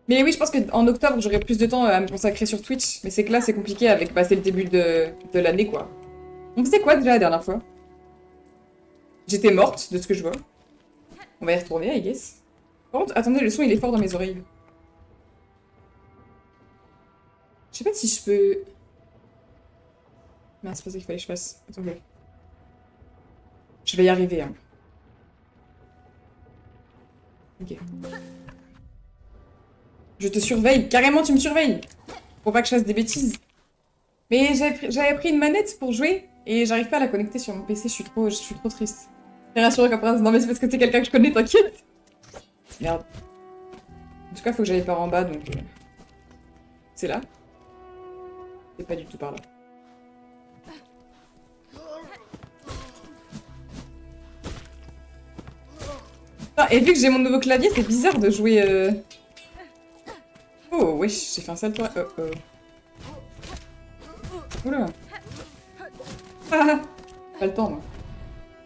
Mais oui, je pense qu'en octobre, j'aurai plus de temps à me consacrer sur Twitch. Mais c'est que là, c'est compliqué avec... Bah, c'est le début de l'année, quoi. On faisait quoi déjà la dernière fois? J'étais morte, de ce que je vois. On va y retourner, I guess. Par contre, attendez, le son, il est fort dans mes oreilles. Je sais pas si je peux... Mince, c'est pas ça qu'il fallait que je fasse. Attendez. Je vais y arriver, hein. Ok. Je te surveille. Carrément, tu me surveilles. Pour pas que je fasse des bêtises. Mais j'avais pris une manette pour jouer et j'arrive pas à la connecter sur mon PC. Je suis trop triste. T'es rassuré comme prince. Non, mais c'est parce que c'est quelqu'un que je connais, t'inquiète. Merde. En tout cas, faut que j'aille par en bas, donc... C'est là. C'est pas du tout par là. Ah, et vu que j'ai mon nouveau clavier, c'est bizarre de jouer... Oh, wesh, j'ai fait un salto... Oh, oh. Oula. Ah, pas le temps, moi.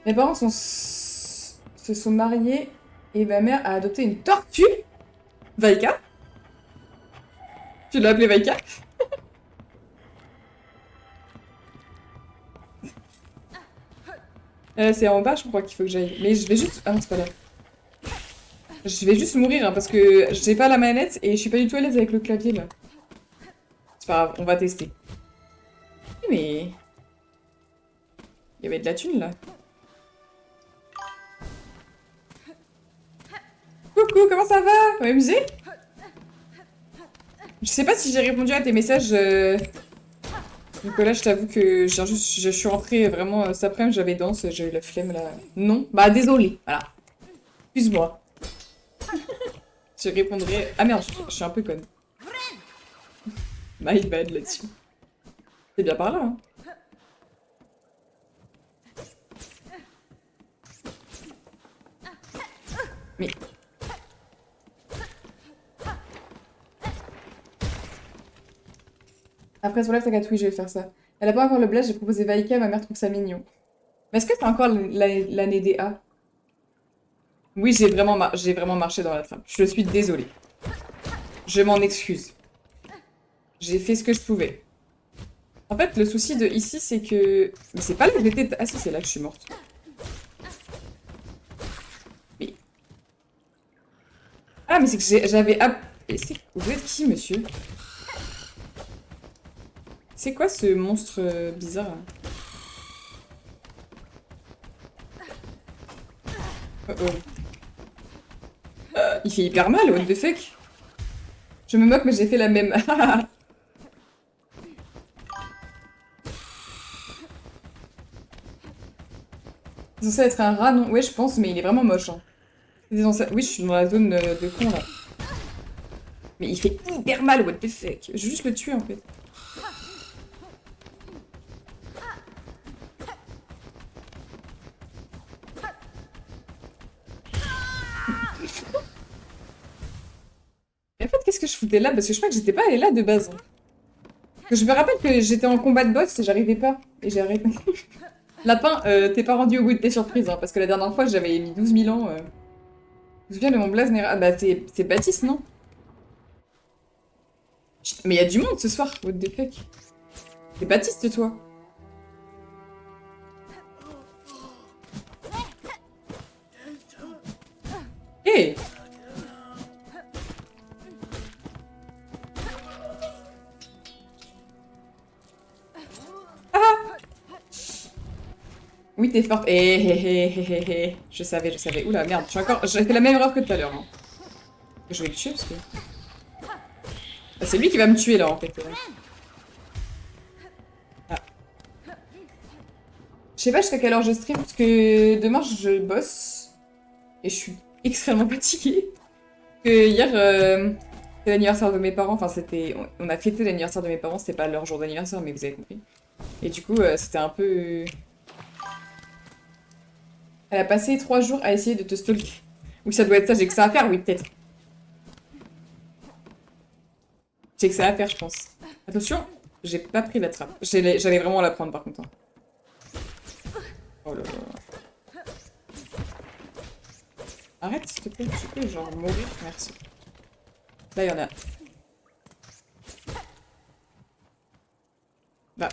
Mes parents se sont mariés et ma mère a adopté une tortue. Vaika? Tu l'as appelée Vaika? C'est en bas, je crois qu'il faut que j'aille. Mais je vais juste... Ah non, c'est pas là. Je vais juste mourir, hein, parce que j'ai pas la manette et je suis pas du tout à l'aise avec le clavier, là. C'est pas grave, on va tester. Mais... Il y avait de la thune, là. Coucou, comment ça va? OMG? Je sais pas si j'ai répondu à tes messages, Nicolas, je t'avoue que je suis rentrée vraiment cet après-midi, j'avais danse, j'ai eu la flemme, là. Non? Bah, désolé, voilà. Excuse-moi. Je répondrai... Ah merde, je suis un peu conne. My bad, là-dessus. C'est bien par là, hein. Mais... Après, soulève ta oui, je vais faire ça. Elle a pas encore le blast, j'ai proposé Vaika, ma mère trouve ça mignon. Mais est-ce que c'est encore l'année des A? Oui, j'ai vraiment marché dans la trappe. Je suis désolée. Je m'en excuse. J'ai fait ce que je pouvais. En fait, le souci de ici, c'est que... Mais c'est pas là que j'étais... Ah si, c'est là que je suis morte. Mais... Ah, mais c'est que j'avais... Vous êtes qui, monsieur? C'est quoi ce monstre bizarre, là? Oh oh. Il fait hyper mal, what the fuck? Je me moque, mais j'ai fait la même. C'est censé être un rat, non? Ouais, je pense, mais il est vraiment moche. Hein. Oui, je suis dans la zone de con, là. Mais il fait hyper mal, what the fuck? Je veux juste le tuer, en fait. Et en fait, qu'est-ce que je foutais là? Parce que je crois que j'étais pas allée là de base. Hein. Je me rappelle que j'étais en combat de boss et j'arrivais pas. Et j'ai arrêté. Lapin, t'es pas rendu au bout de tes surprises, hein, parce que la dernière fois, j'avais mis 12 000 ans. Je me souviens de mon blaze Nera. Ah bah, c'est Baptiste, non? Mais il y a du monde ce soir, what the fuck? C'est Baptiste, toi? Hé! Oui, t'es forte. Je savais, je savais. Oula, merde, j'ai fait la même erreur que tout à l'heure. Hein. Je vais le tuer parce que... Ah, c'est lui qui va me tuer là en fait. Ah. Je sais pas jusqu'à quelle heure je stream parce que demain je bosse et je suis extrêmement fatiguée. Que hier, c'était l'anniversaire de mes parents. Enfin, c'était... On a fêté l'anniversaire de mes parents, c'était pas leur jour d'anniversaire, mais vous avez compris. Et du coup, c'était un peu... Elle a passé 3 jours à essayer de te stalker. Oui, ça doit être ça, j'ai que ça à faire, oui, peut-être. J'ai que ça à faire, je pense. Attention, j'ai pas pris la trappe. J'allais vraiment la prendre, par contre. Hein. Oh là là. Arrête, s'il te plaît, tu peux, genre, mourir, merci. Là, il y en a. Bah.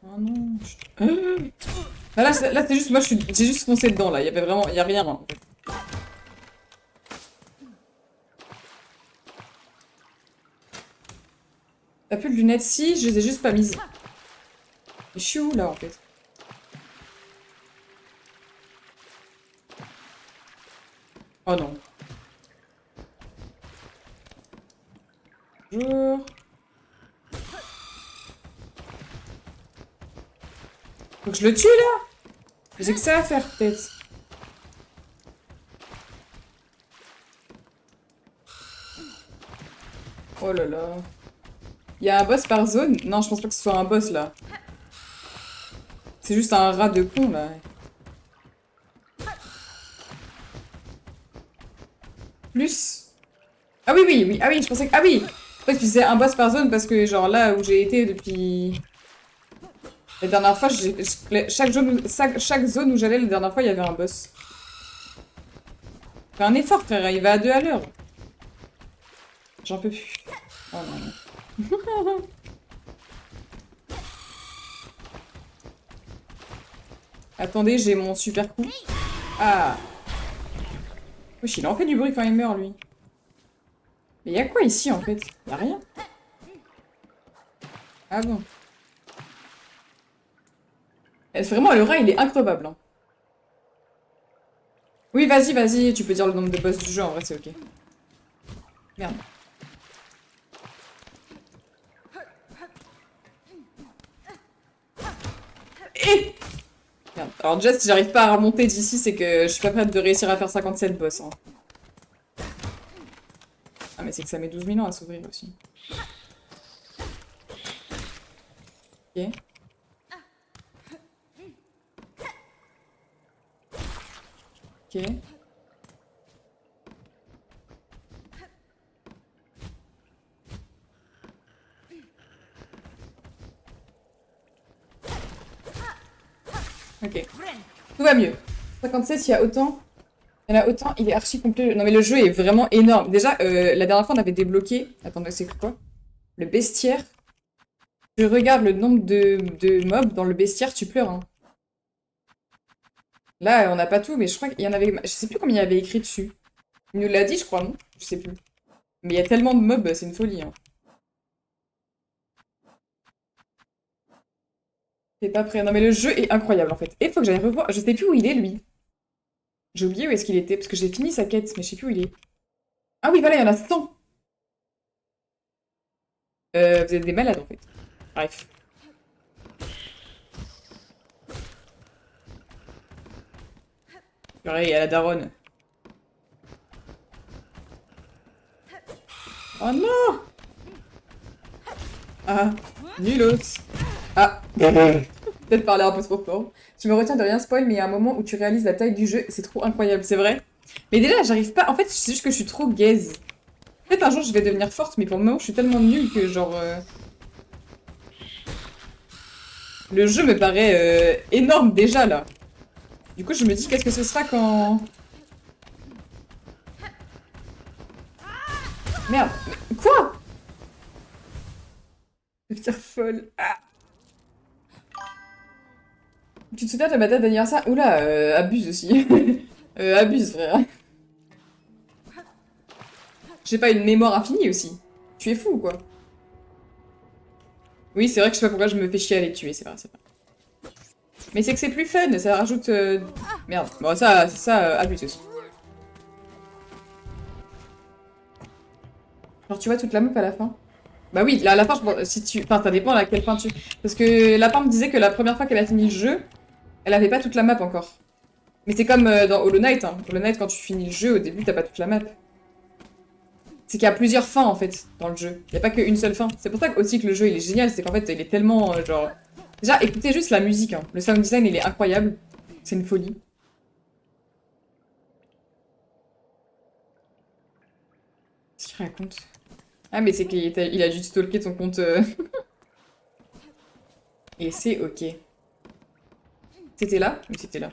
Oh non. Ah, là, c'est juste, moi, j'ai juste foncé dedans, là. Il y avait vraiment, il y a rien, en fait. T'as plus de lunettes? Si, je les ai juste pas mises. Mais je suis où, là, en fait? Oh non. Bonjour. Faut que je le tue, là? J'ai que ça à faire, peut-être. Oh là là. Il y a un boss par zone? Non, je pense pas que ce soit un boss, là. C'est juste un rat de con, là. Plus. Ah oui, oui, oui. Ah oui, je pensais que... Ah oui! Je pensais que tu disais un boss par zone parce que, genre, là où j'ai été depuis... La dernière fois, chaque zone où j'allais la dernière fois, il y avait un boss. Fais un effort, frère. Il va à 2 à l'heure. J'en peux plus. Oh non, non. Attendez, j'ai mon super coup. Ah! Wesh, il en fait du bruit quand il meurt, lui. Mais y'a quoi ici, en fait? Y'a rien. Ah bon. Vraiment, le rat, il est increvable. Hein. Oui, vas-y, vas-y, tu peux dire le nombre de boss du jeu, en vrai, c'est ok. Merde. Eh! Merde. Alors déjà, si j'arrive pas à remonter d'ici, c'est que je suis pas prête de réussir à faire 57 boss. Hein. Ah, mais c'est que ça met 12 000 ans à s'ouvrir aussi. Ok. Ok. Ok. Tout va mieux. 57, il y a autant. Il y en a autant, il est archi complet. Non mais le jeu est vraiment énorme. Déjà, la dernière fois, on avait débloqué... Attendez, c'est quoi? Le bestiaire. Je regarde le nombre de mobs dans le bestiaire, tu pleures. Hein. Là, on n'a pas tout, mais je crois qu'il y en avait... Je sais plus combien il y avait écrit dessus. Il nous l'a dit, je crois, non? Je sais plus. Mais il y a tellement de mobs, c'est une folie. Hein. T'es pas prêt. Non mais le jeu est incroyable, en fait. Et il faut que j'aille revoir... Je sais plus où il est, lui. J'ai oublié où est-ce qu'il était, parce que j'ai fini sa quête, mais je sais plus où il est. Ah oui, voilà, il y en a 100. Vous êtes des malades, en fait. Bref. Pareil, il y a la daronne. Oh non! Ah, nulos. Ah, peut-être parler un peu trop fort. Tu me retiens de rien spoil, mais il y a un moment où tu réalises la taille du jeu, c'est trop incroyable, c'est vrai. Mais déjà, j'arrive pas. En fait, c'est juste que je suis trop gaze. Peut-être un jour je vais devenir forte, mais pour le moment, je suis tellement nulle que genre. Le jeu me paraît énorme déjà là. Du coup, je me dis, qu'est-ce que ce sera quand. Merde. Mais quoi? Devenir folle. Ah. Tu te souviens de ma date d'anniversaire? Oula, abuse aussi. Abuse, frère. J'ai pas une mémoire infinie aussi. Tu es fou, quoi. Oui, c'est vrai que je sais pas pourquoi je me fais chier à les tuer, c'est vrai, c'est vrai. Mais c'est que c'est plus fun, ça rajoute... Merde. Bon, ça, abuse aussi. Genre, tu vois toute la map à la fin? Bah oui, là, à la fin, si tu... Enfin, ça dépend à quelle fin tu... Parce que la fin me disait que la première fois qu'elle a fini le jeu, elle avait pas toute la map encore. Mais c'est comme dans Hollow Knight, hein. Hollow Knight, quand tu finis le jeu, au début, t'as pas toute la map. C'est qu'il y a plusieurs fins, en fait, dans le jeu. Il y a pas qu'une seule fin. C'est pour ça aussi que le jeu, il est génial, c'est qu'en fait, il est tellement, genre... Déjà, écoutez juste la musique, hein. Le sound design, il est incroyable. C'est une folie. Qu'est-ce qu'il raconte? Ah, mais c'est qu'il a dû stalker ton compte... Et c'est ok. C'était là? Oui, c'était là.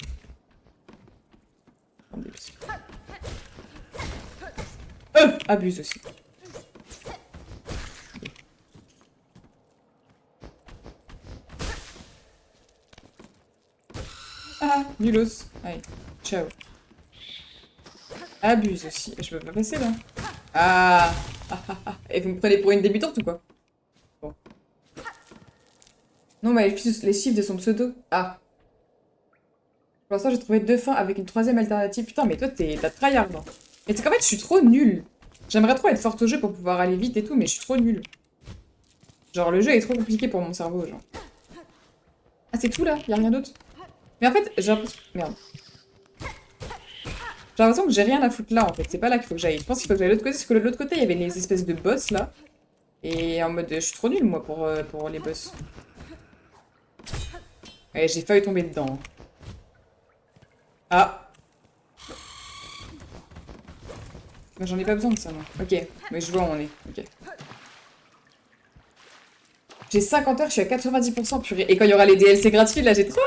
Attendez, parce que- Abuse aussi. Ah, nulos. Allez, ciao. Abuse aussi. Je peux pas passer là. Ah. Et vous me prenez pour une débutante ou quoi? Bon. Non, mais les chiffres de son pseudo. Ah. Pour l'instant, j'ai trouvé 2 fins avec une 3e alternative. Putain, mais toi, t'as tryhard. Hein. Mais c'est qu'en fait, je suis trop nulle. J'aimerais trop être forte au jeu pour pouvoir aller vite et tout, mais je suis trop nulle. Genre, le jeu est trop compliqué pour mon cerveau, genre. Ah, c'est tout là? Y'a rien d'autre? Mais en fait, j'ai l'impression... Merde. J'ai l'impression que j'ai rien à foutre là, en fait. C'est pas là qu'il faut que j'aille. Je pense qu'il faut que j'aille de l'autre côté, parce que de l'autre côté, il y avait les espèces de boss, là. Et en mode, je suis trop nulle, moi, pour les boss. Ouais, j'ai failli tomber dedans. Ah. Mais j'en ai pas besoin de ça, non. Ok, mais je vois où on est. Ok. J'ai 50 heures, je suis à 90%, purée. Et quand il y aura les DLC gratuits, là, j'ai trop...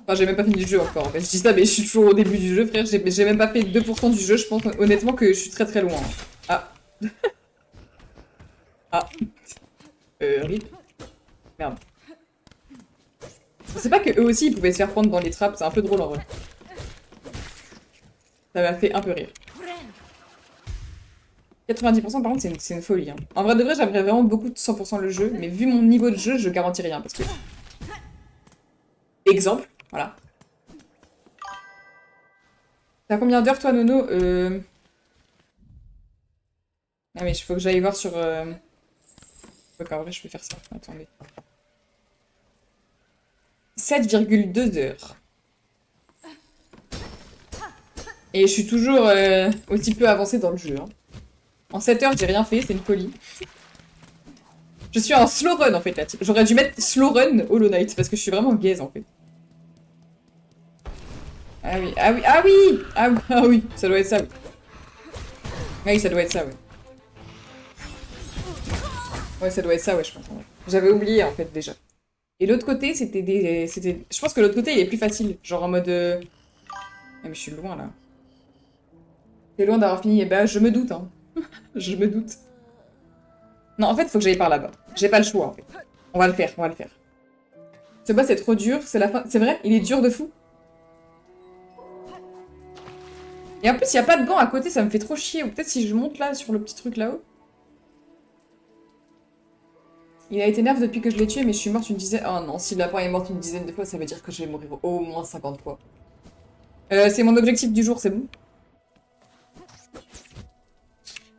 Enfin, j'ai même pas fini le jeu encore. En fait. Je dis ça, mais je suis toujours au début du jeu, frère. J'ai même pas fait 2% du jeu. Je pense honnêtement que je suis très très loin. Ah. Ah. RIP. Merde. C'est pas que eux aussi, ils pouvaient se faire prendre dans les trappes. C'est un peu drôle, en vrai. Ça m'a fait un peu rire. 90% par contre, c'est une folie. Hein. En vrai de vrai, j'aimerais vraiment beaucoup de 100% le jeu. Mais vu mon niveau de jeu, je garantis rien. Parce que... Exemple. Voilà. T'as combien d'heures, toi, Nono Ah, mais il faut que j'aille voir sur... Donc, en vrai, je peux faire ça. Attendez. 7,2 heures. Et je suis toujours aussi peu avancée dans le jeu. Hein. En 7 heures, j'ai rien fait, c'est une folie. Je suis en slow run, en fait, là. J'aurais dû mettre slow run Hollow Knight, parce que je suis vraiment gaze, en fait. Ah oui, ah oui, ah oui! Ah oui, ça doit être ça, oui. Ah oui, ça doit être ça, oui. Ouais, ça doit être ça, ouais, je pense. Ouais. J'avais oublié, en fait, déjà. Et l'autre côté, c'était des... Je pense que l'autre côté, il est plus facile. Genre en mode... Ah, mais je suis loin, là. T'es loin d'avoir fini. Eh ben, je me doute, hein. Je me doute. Non, en fait, faut que j'aille par là-bas. J'ai pas le choix, en fait. On va le faire, on va le faire. Ce boss est trop dur, c'est la fin... C'est vrai? Il est dur de fou. Et en plus, il y a pas de banc à côté, ça me fait trop chier. Ou peut-être si je monte là, sur le petit truc là-haut. Il a été nerf depuis que je l'ai tué, mais je suis morte une dizaine... Oh non, si le lapin est mort une dizaine de fois, ça veut dire que je vais mourir au moins 50 fois. C'est mon objectif du jour, c'est bon.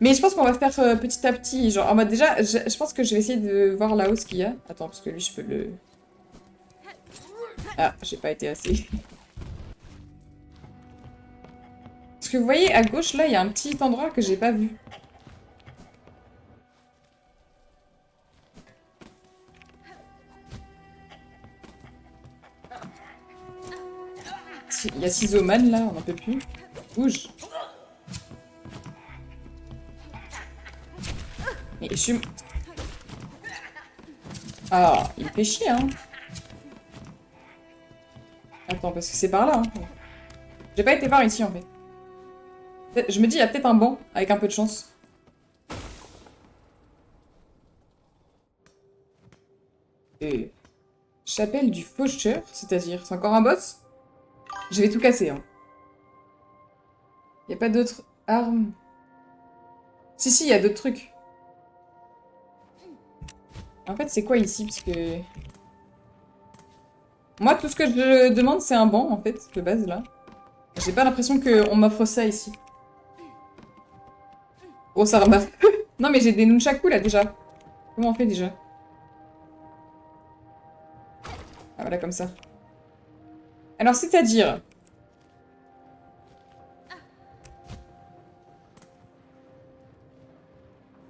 Mais je pense qu'on va faire petit à petit. Genre, en mode déjà, je pense que je vais essayer de voir là-haut ce qu'il y a. Attends, parce que lui, je peux le... Ah, j'ai pas été assez... Parce que vous voyez, à gauche, là, il y a un petit endroit que j'ai pas vu. Il y a Ciseauman, là, on n'en peut plus. Bouge. Mais je suis... Ah, il me fait chier, hein. Attends, parce que c'est par là, hein. J'ai pas été voir ici, en fait. Je me dis, il y a peut-être un banc, avec un peu de chance. Et... Chapelle du faucheur, c'est-à-dire... C'est encore un boss? Je vais tout casser, hein. Y a pas d'autres armes? Si, il y a d'autres trucs. En fait, c'est quoi ici? Parce que... Moi, tout ce que je demande, c'est un banc, en fait, de base, là. J'ai pas l'impression qu'on m'offre ça, ici. Grosse arme à feu. Non, mais j'ai des nunchaku, là, déjà. Comment on fait, déjà? Ah, voilà, comme ça. Alors, c'est-à-dire...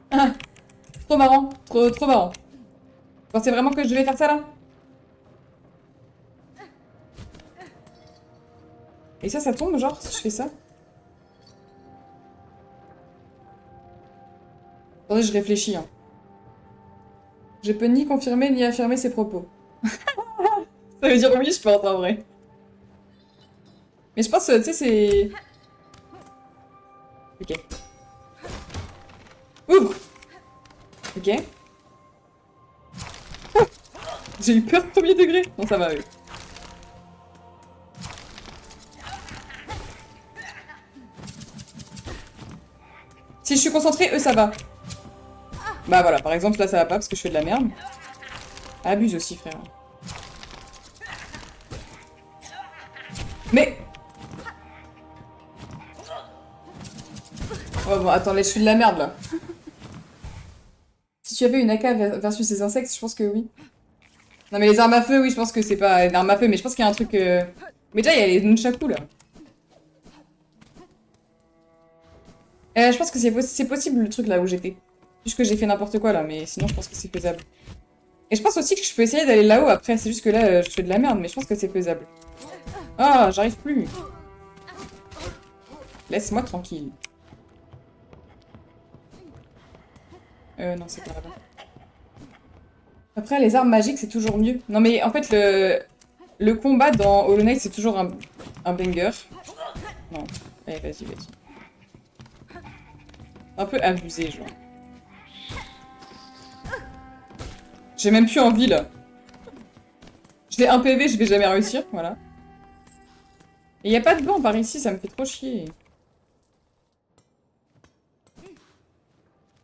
Ah, trop marrant. Trop marrant. Vous pensez vraiment que je vais faire ça, là? Et ça tombe, genre, si je fais ça? Attendez, je réfléchis, hein. Je peux ni confirmer ni affirmer ces propos. Ça veut dire oui, je pense, en vrai. Mais je pense, tu sais, c'est... Ok. Ouvre. Ok. Oh, j'ai eu peur premier degré. Bon, ça va, oui. Si je suis concentrée, eux, ça va. Bah voilà, par exemple, là, ça va pas parce que je fais de la merde. Abuse aussi, frère. Mais... Oh bon, attends, là, je fais de la merde, là. Si tu avais une AK versus ces insectes, je pense que oui. Non, mais les armes à feu, oui, je pense que c'est pas une arme à feu, mais je pense qu'il y a un truc... Mais déjà, il y a les nunchaku, là. Je pense que c'est possible, le truc, là où j'étais. Juste que j'ai fait n'importe quoi, là, mais sinon, je pense que c'est faisable. Et je pense aussi que je peux essayer d'aller là-haut, après, c'est juste que là, je fais de la merde, mais je pense que c'est faisable. Ah, j'arrive plus. Laisse-moi tranquille. Non, c'est pas là-bas. Après, les armes magiques, c'est toujours mieux. Non, mais en fait, le combat dans Hollow Knight, c'est toujours un banger. Non. Allez, vas-y, vas-y. Un peu abusé, genre. J'ai même plus envie, là. J'ai un PV, je vais jamais réussir, voilà. Et y a pas de banc par ici, ça me fait trop chier.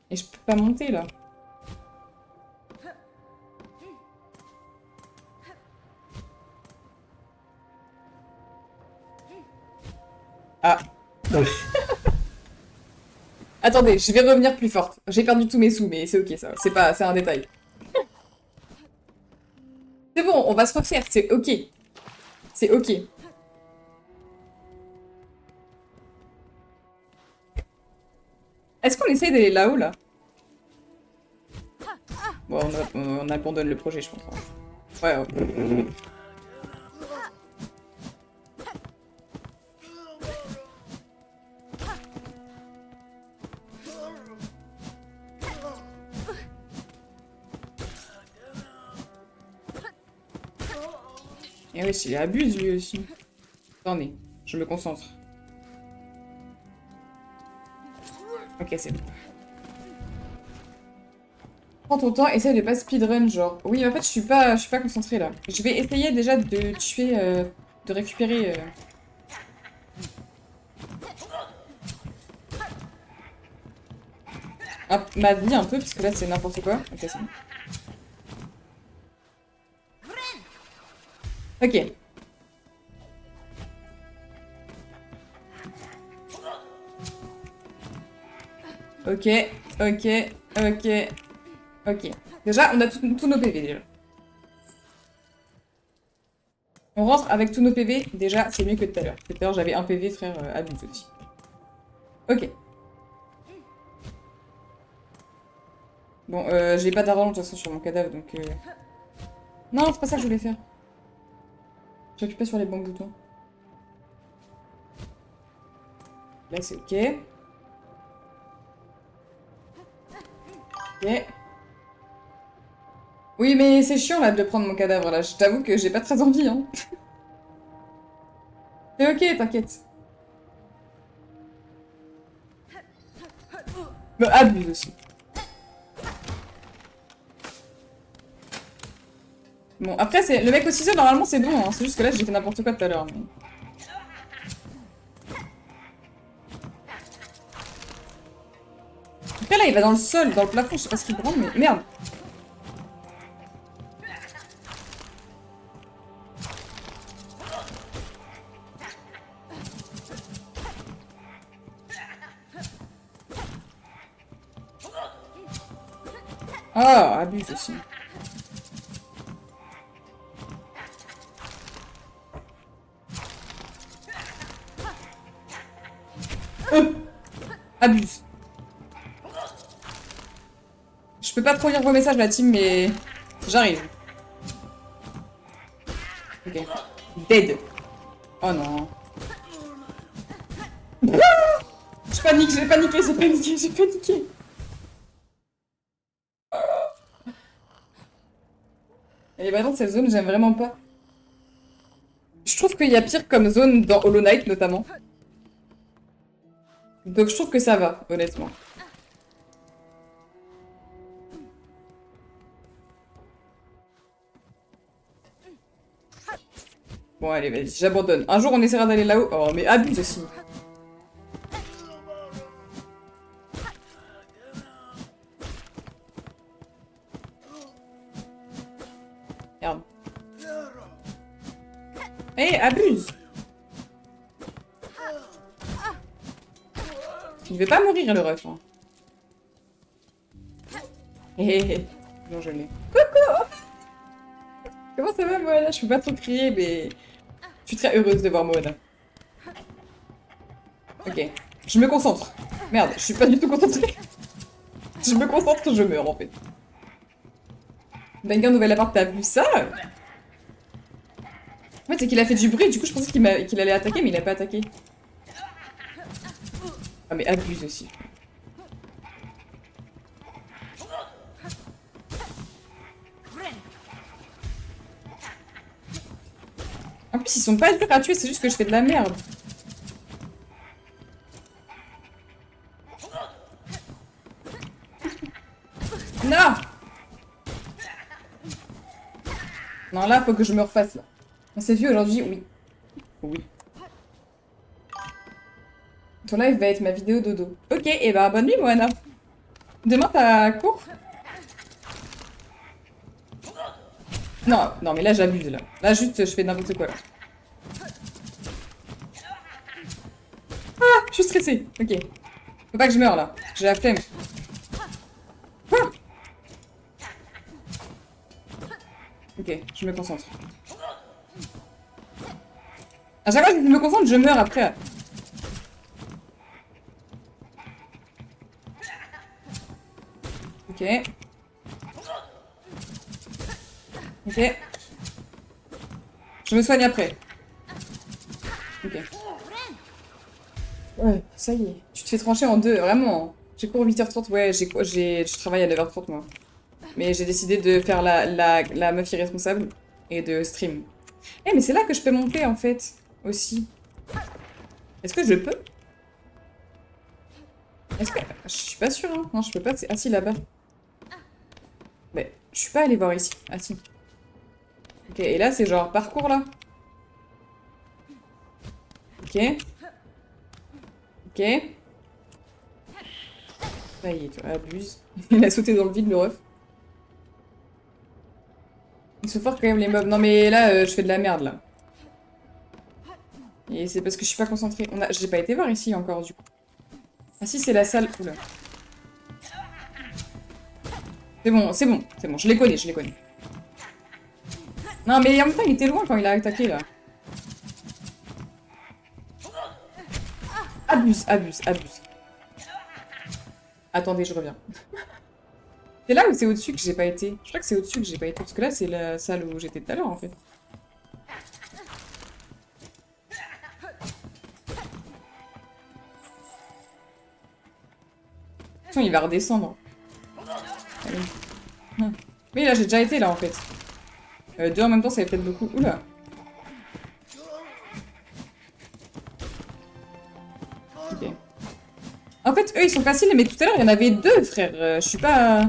Et je peux pas monter, là. Ah. Attendez, je vais revenir plus forte. J'ai perdu tous mes sous, mais c'est ok, ça. C'est pas... C'est un détail. C'est bon, on va se refaire, c'est ok. C'est ok. Est-ce qu'on essaye d'aller là-haut, là? Bon, on abandonne le projet, je pense. Ouais, ouais. Et oui, il abuse, lui aussi. Attendez, je me concentre. Ok, c'est bon. Prends ton temps, essaye de pas speedrun, genre. Oui, en fait, je suis pas concentrée, là. Je vais essayer déjà de tuer, de récupérer... ma vie un peu, parce que là, c'est n'importe quoi. Ok, c'est bon. Ok. Ok, ok, ok, ok. Déjà, on a tous nos PV, déjà. On rentre avec tous nos PV, déjà, c'est mieux que tout à l'heure. Tout à l'heure, j'avais un PV, frère, abuse aussi. Ok. Bon, j'ai pas d'argent de toute façon sur mon cadavre, donc... Non, c'est pas ça que je voulais faire. J'appuie pas sur les bons boutons. Là, c'est ok. Ok. Oui, mais c'est chiant, là, de prendre mon cadavre, là. Je t'avoue que j'ai pas très envie, hein. C'est ok, t'inquiète. Mais abuse aussi. Bon, après, c'est le mec au ciseau, normalement, c'est bon, hein. C'est juste que là, j'ai fait n'importe quoi tout à l'heure, mais... Après, là, il va dans le sol, dans le plafond, je sais pas ce qu'il prend, mais... Merde. Ah, abuse aussi. Abuse. Je peux pas trop lire vos messages, la team, mais... J'arrive. Ok. Dead. Oh non. Je panique, j'ai paniqué, j'ai paniqué, j'ai paniqué. Et par contre, cette zone, j'aime vraiment pas. Je trouve qu'il y a pire comme zone dans Hollow Knight, notamment. Donc je trouve que ça va, honnêtement. Bon, allez, vas-y, j'abandonne. Un jour, on essaiera d'aller là-haut. Oh, mais abuse aussi. Merde. Eh, abuse. Il veut pas mourir, le ref. Hein. Non, je l'ai. Coucou. Comment ça va, Moana? Je peux pas trop crier, mais... Je suis très heureuse de voir Moana. Ok. Je me concentre. Merde, je suis pas du tout concentrée. Je me concentre, je meurs, en fait. Banger, nouvel appart, t'as vu ça? En fait, c'est qu'il a fait du bruit, du coup, je pensais qu'il allait attaquer, mais il a pas attaqué. Ah, mais abuse aussi. En plus, ils sont pas durs à tuer, c'est juste que je fais de la merde. Non! Non, là, faut que je me refasse, là. On s'est vu aujourd'hui? Oui. Oui. Ton live va être ma vidéo dodo. Ok, et bah bonne nuit, Moana. Demain, t'as cours? Non, non, mais là, j'abuse, là. Là, juste, je fais n'importe quoi, là. Ah, je suis stressée. Ok. Faut pas que je meure, là. J'ai la flemme. Ah. Ok, je me concentre. À chaque fois que je me concentre, je meurs après. Ok. Ok. Je me soigne après. Ok. Ouais, ça y est. Tu te fais trancher en deux, vraiment. J'ai cours 8h30, ouais, je travaille à 9h30 moi. Mais j'ai décidé de faire la meuf irresponsable et de stream. Eh, mais c'est là que je peux monter en fait, aussi. Est-ce que je peux? Est-ce que... Je suis pas sûre, hein. Non, je peux pas. Ah si, là-bas. Mais je suis pas allée voir ici. Ah si. Ok, et là c'est genre parcours là. Ok. Ok. Ça y est, tu abuses. Il a sauté dans le vide, le ref. Ils sont forts quand même les mobs. Non mais là, je fais de la merde là. Et c'est parce que je suis pas concentrée. J'ai pas été voir ici encore du coup. Ah si, c'est la salle. Oula. C'est bon, c'est bon, c'est bon. Je les connais, je les connais. Non mais en même temps, il était loin quand il a attaqué là. Abuse, abuse, abuse. Attendez, je reviens. C'est là ou c'est au-dessus que j'ai pas été? Je crois que c'est au-dessus que j'ai pas été. Parce que là, c'est la salle où j'étais tout à l'heure en fait. Attention, il va redescendre. Allez. Oui, là, j'ai déjà été là en fait. Deux en même temps, ça fait peut-être beaucoup. Oula. Ok. En fait, eux, ils sont faciles, mais tout à l'heure, il y en avait deux, frère. Je suis pas...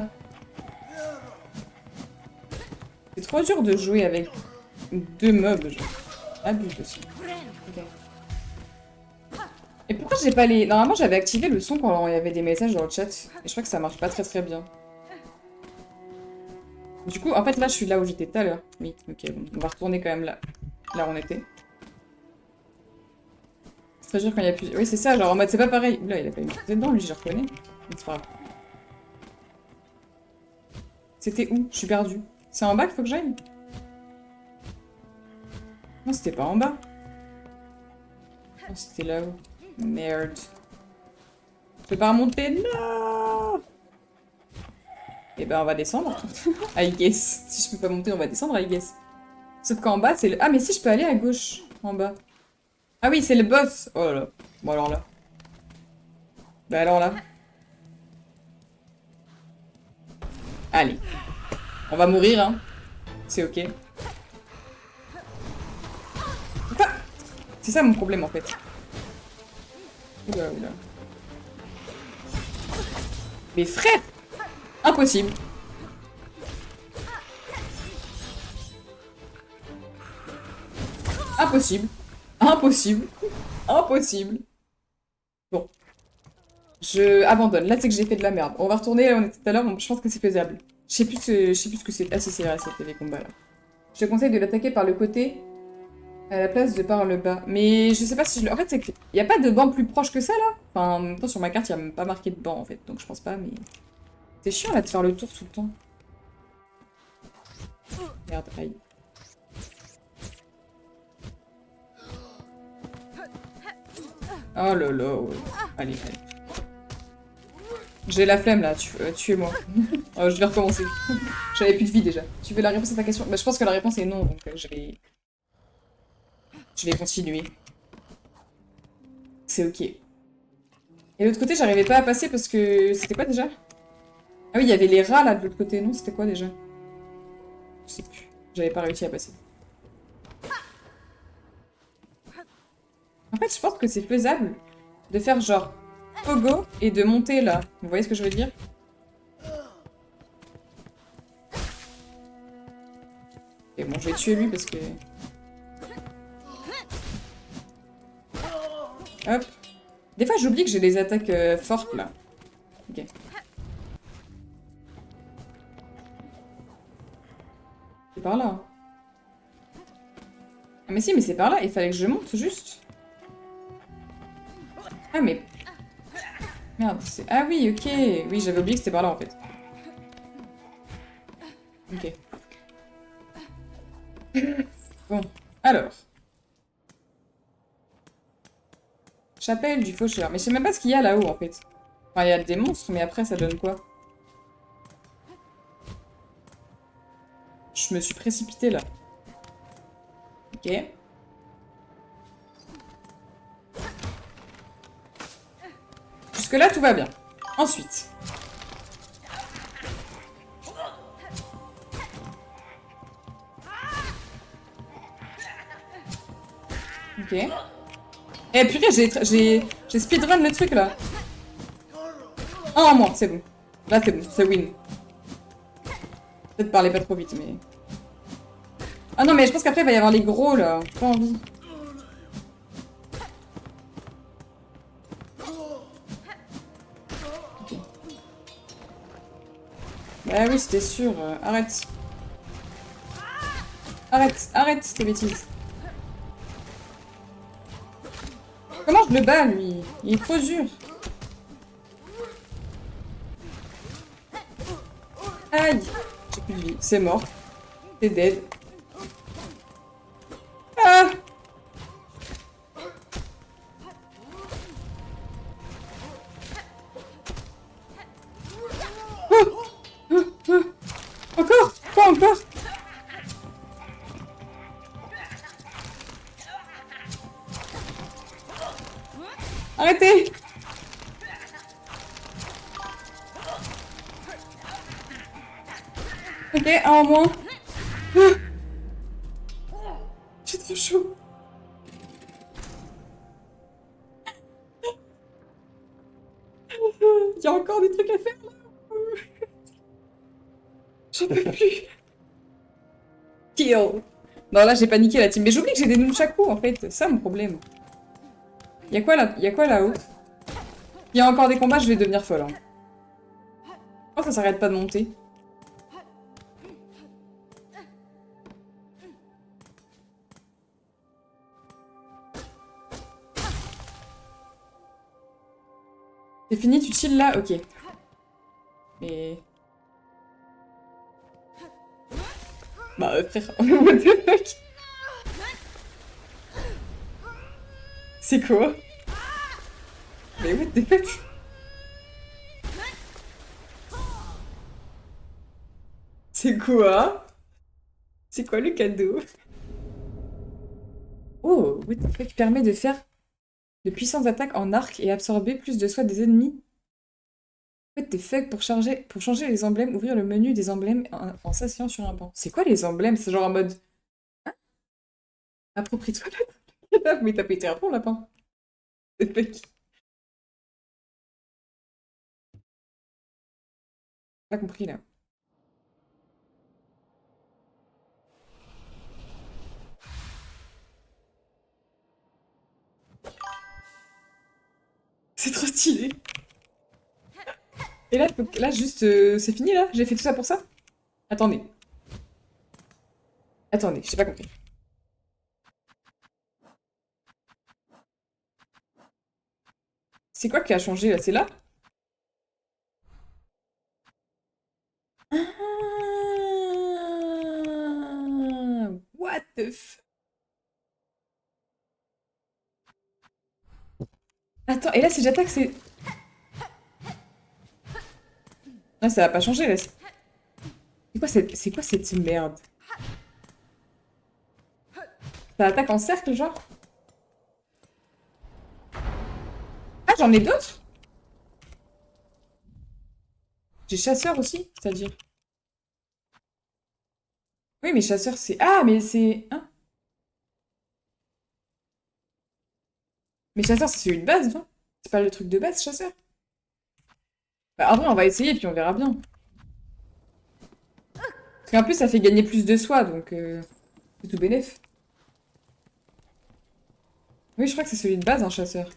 C'est trop dur de jouer avec deux mobs, genre. Abuse aussi. Ok. Et pourquoi j'ai pas les... Normalement, j'avais activé le son quand il y avait des messages dans le chat. Et je crois que ça marche pas très très bien. Du coup, en fait, là, je suis là où j'étais tout à l'heure. Oui, ok, bon. On va retourner quand même là. Là où on était. C'est très dur quand il y a plus... Oui, c'est ça, genre en mode, c'est pas pareil. Là, il a pas une tête dedans, lui, je le reconnais. Mais c'est pas grave. C'était où? Je suis perdue. C'est en bas qu'il faut que j'aille? Non, c'était pas en bas. Non, c'était là-haut. Merde. Je peux pas remonter? Non! Eh ben, on va descendre. I guess. Si je peux pas monter, on va descendre, I guess. Sauf qu'en bas, c'est le... Ah, mais si, je peux aller à gauche. En bas. Ah oui, c'est le boss. Oh là là. Bon, alors là. Bah alors là. Allez. On va mourir, hein. C'est ok. Quoi? C'est ça mon problème, en fait. Oula, oula. Mais frère! Impossible. Impossible. Impossible. Impossible. Bon. Je abandonne. Là, c'est que j'ai fait de la merde. On va retourner là où on était tout à l'heure. Je pense que c'est faisable. Je sais plus ce que c'est. Ah si, c'est vrai, c'était les combats, là. Je te conseille de l'attaquer par le côté à la place de par le bas. Mais je sais pas si je le... En fait, c'est qu'il n'y a pas de banc plus proche que ça, là. Enfin, en même temps, sur ma carte, il n'y a même pas marqué de banc, en fait. Donc, je pense pas, mais... C'est chiant, là, de faire le tour tout le temps. Merde, aïe. Oh là là, ouais. Allez, allez. J'ai la flemme, là. Tuez-moi. Je vais recommencer. J'avais plus de vie, déjà. Tu veux la réponse à ta question? Bah, je pense que la réponse est non, donc je vais continuer. C'est ok. Et l'autre côté, j'arrivais pas à passer parce que... C'était quoi, déjà? Ah oui, il y avait les rats, là, de l'autre côté. Non, c'était quoi, déjà? Je sais plus. J'avais pas réussi à passer. En fait, je pense que c'est faisable de faire genre pogo et de monter là. Vous voyez ce que je veux dire? Et bon, je vais tuer lui parce que... Hop. Des fois, j'oublie que j'ai des attaques fortes là. Ok. C'est par là. Hein. Ah mais si, mais c'est par là. Il fallait que je monte juste. Ah mais... Merde, c'est... Ah oui, ok. Oui, j'avais oublié que c'était par là en fait. Ok. Bon, alors. Chapelle du faucheur. Mais je sais même pas ce qu'il y a là-haut en fait. Enfin, il y a des monstres, mais après ça donne quoi? Je me suis précipitée là. Ok. Jusque-là, tout va bien. Ensuite. Ok. Eh purée, j'ai speedrun le truc là. Un en moins, c'est bon. Là, c'est bon, c'est win. Peut-être parler pas trop vite, mais... Ah non, mais je pense qu'après, il va y avoir les gros là. J'ai pas envie. Okay. Bah oui, c'était sûr. Arrête. Arrête, arrête tes bêtises. Comment je le bats, lui? Il est trop dur. Aïe. J'ai plus de vie. C'est mort. C'est dead. Ah! Oh! Oh! Oh! Encore? Pas encore? Arrêtez! Ok, un en moins. Ah! J'ai trop chaud. Il y a encore des trucs à faire là. J'en peux plus. Kill. Non, là, j'ai paniqué la team. Mais j'oublie que j'ai des nunchakus, en fait. C'est ça, mon problème. Y'a quoi là? Y'a quoi là-haut? Il y a encore des combats, je vais devenir folle. Hein. Oh, ça s'arrête pas de monter. C'est fini, tu chill là? Ok. Mais... Bah, frère, what the fuck? C'est quoi? Mais what the fuck? C'est quoi? C'est quoi le cadeau? Oh, what the fuck permet de faire de puissantes attaques en arc et absorber plus de soins des ennemis. What the fuck pour changer les emblèmes, ouvrir le menu des emblèmes en s'asseyant sur un banc. C'est quoi les emblèmes? C'est genre en mode... Approprie-toi la... Mais t'as pété un pont, lapin. What the fuck? Pas compris là. stylé. Et là, juste, c'est fini là? J'ai fait tout ça pour ça? Attendez. Attendez, j'ai pas compris. C'est quoi qui a changé là? C'est là? Ah, what the f... Attends, et là si j'attaque c'est... Ah, ça va pas changer là. C'est quoi cette merde? Ça attaque en cercle genre? Ah, j'en ai d'autres? J'ai chasseur aussi, c'est-à-dire. Oui, mais chasseur c'est... Ah, mais c'est... Hein? Mais chasseur c'est celui de base, non? C'est pas le truc de base, chasseur? Bah, en vrai, on va essayer puis on verra bien. Parce qu'en plus, ça fait gagner plus de soi, donc... c'est tout bénef. Oui, je crois que c'est celui de base, un chasseur.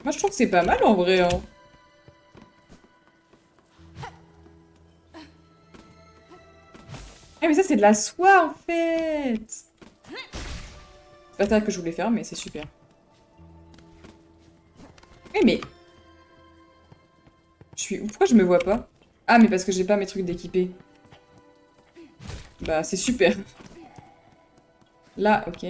Moi, je trouve que c'est pas mal, en vrai, hein. Ah, mais ça, c'est de la soie, en fait! C'est pas ça que je voulais faire, mais c'est super. Eh, mais... Je suis où? Pourquoi je me vois pas? Ah, mais parce que j'ai pas mes trucs d'équipé. Bah, c'est super. Là, ok.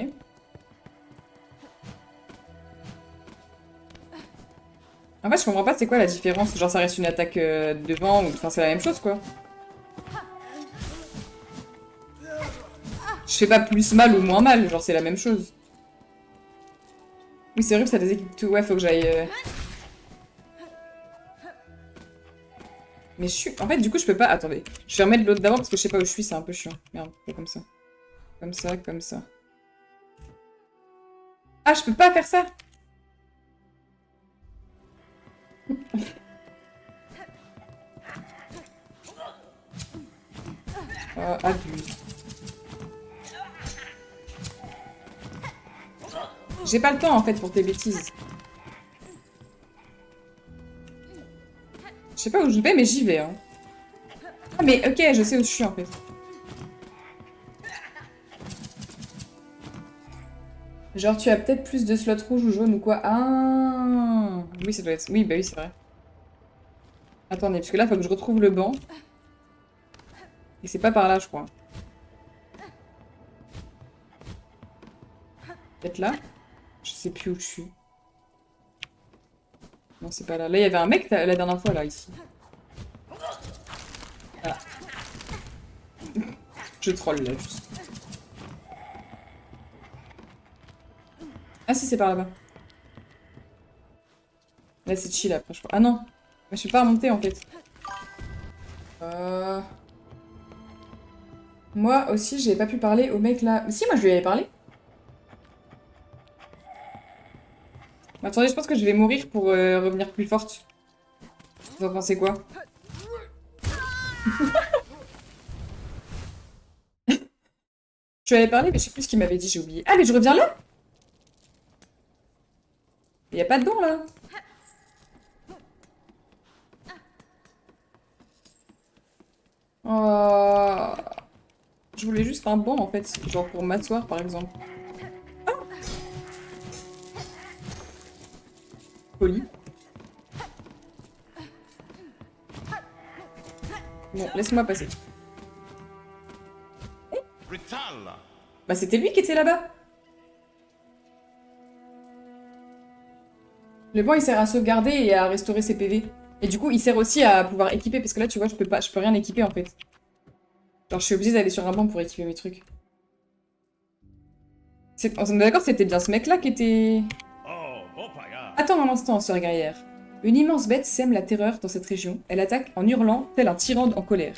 En fait, je comprends pas c'est quoi la différence. Genre, ça reste une attaque devant, ou... Enfin, c'est la même chose, quoi. Je fais pas plus mal ou moins mal, genre, c'est la même chose. Oui, c'est vrai que ça déséquilibre tout. Ouais, faut que j'aille... Mais je suis... En fait, du coup, je peux pas... Attendez. Je vais remettre l'autre d'avant parce que je sais pas où je suis, c'est un peu chiant. Merde, c'est comme ça. Comme ça, comme ça. Ah, je peux pas faire ça! Oh, abuse. J'ai pas le temps, en fait, pour tes bêtises. Je sais pas où je vais, mais j'y vais, hein. Ah, mais ok, je sais où je suis, en fait. Genre, tu as peut-être plus de slots rouges ou jaunes ou quoi? Ah! Oui, ça doit être... Oui, bah oui, c'est vrai. Attendez, parce que là, faut que je retrouve le banc. Et c'est pas par là, je crois. Peut-être là? Je sais plus où je suis. Non, c'est pas là. Là, il y avait un mec la dernière fois, là, ici. Voilà. Je troll, là, juste. Ah si, c'est par là-bas. Là, c'est chill, après, je crois. Ah non! Je suis pas remontée, en fait. Euh... Moi aussi, j'ai pas pu parler au mec, là. Mais si, moi, je lui avais parlé. Attendez, je pense que je vais mourir pour revenir plus forte. Vous en pensez quoi? Je lui avais parlé, mais je sais plus ce qu'il m'avait dit, j'ai oublié. Ah, mais je reviens là? Il y a pas de don, là. Oh... Je voulais juste un banc, en fait. Genre pour m'asseoir, par exemple. Poli. Bon, laisse-moi passer. Bah, c'était lui qui était là-bas. Le banc, il sert à sauvegarder et à restaurer ses PV. Et du coup, il sert aussi à pouvoir équiper, parce que là, tu vois, je peux rien équiper, en fait. Genre, je suis obligée d'aller sur un banc pour équiper mes trucs. On est d'accord, c'était bien ce mec-là qui était... Attends un instant, sœur guerrière. Une immense bête sème la terreur dans cette région. Elle attaque en hurlant, tel un tyran en colère.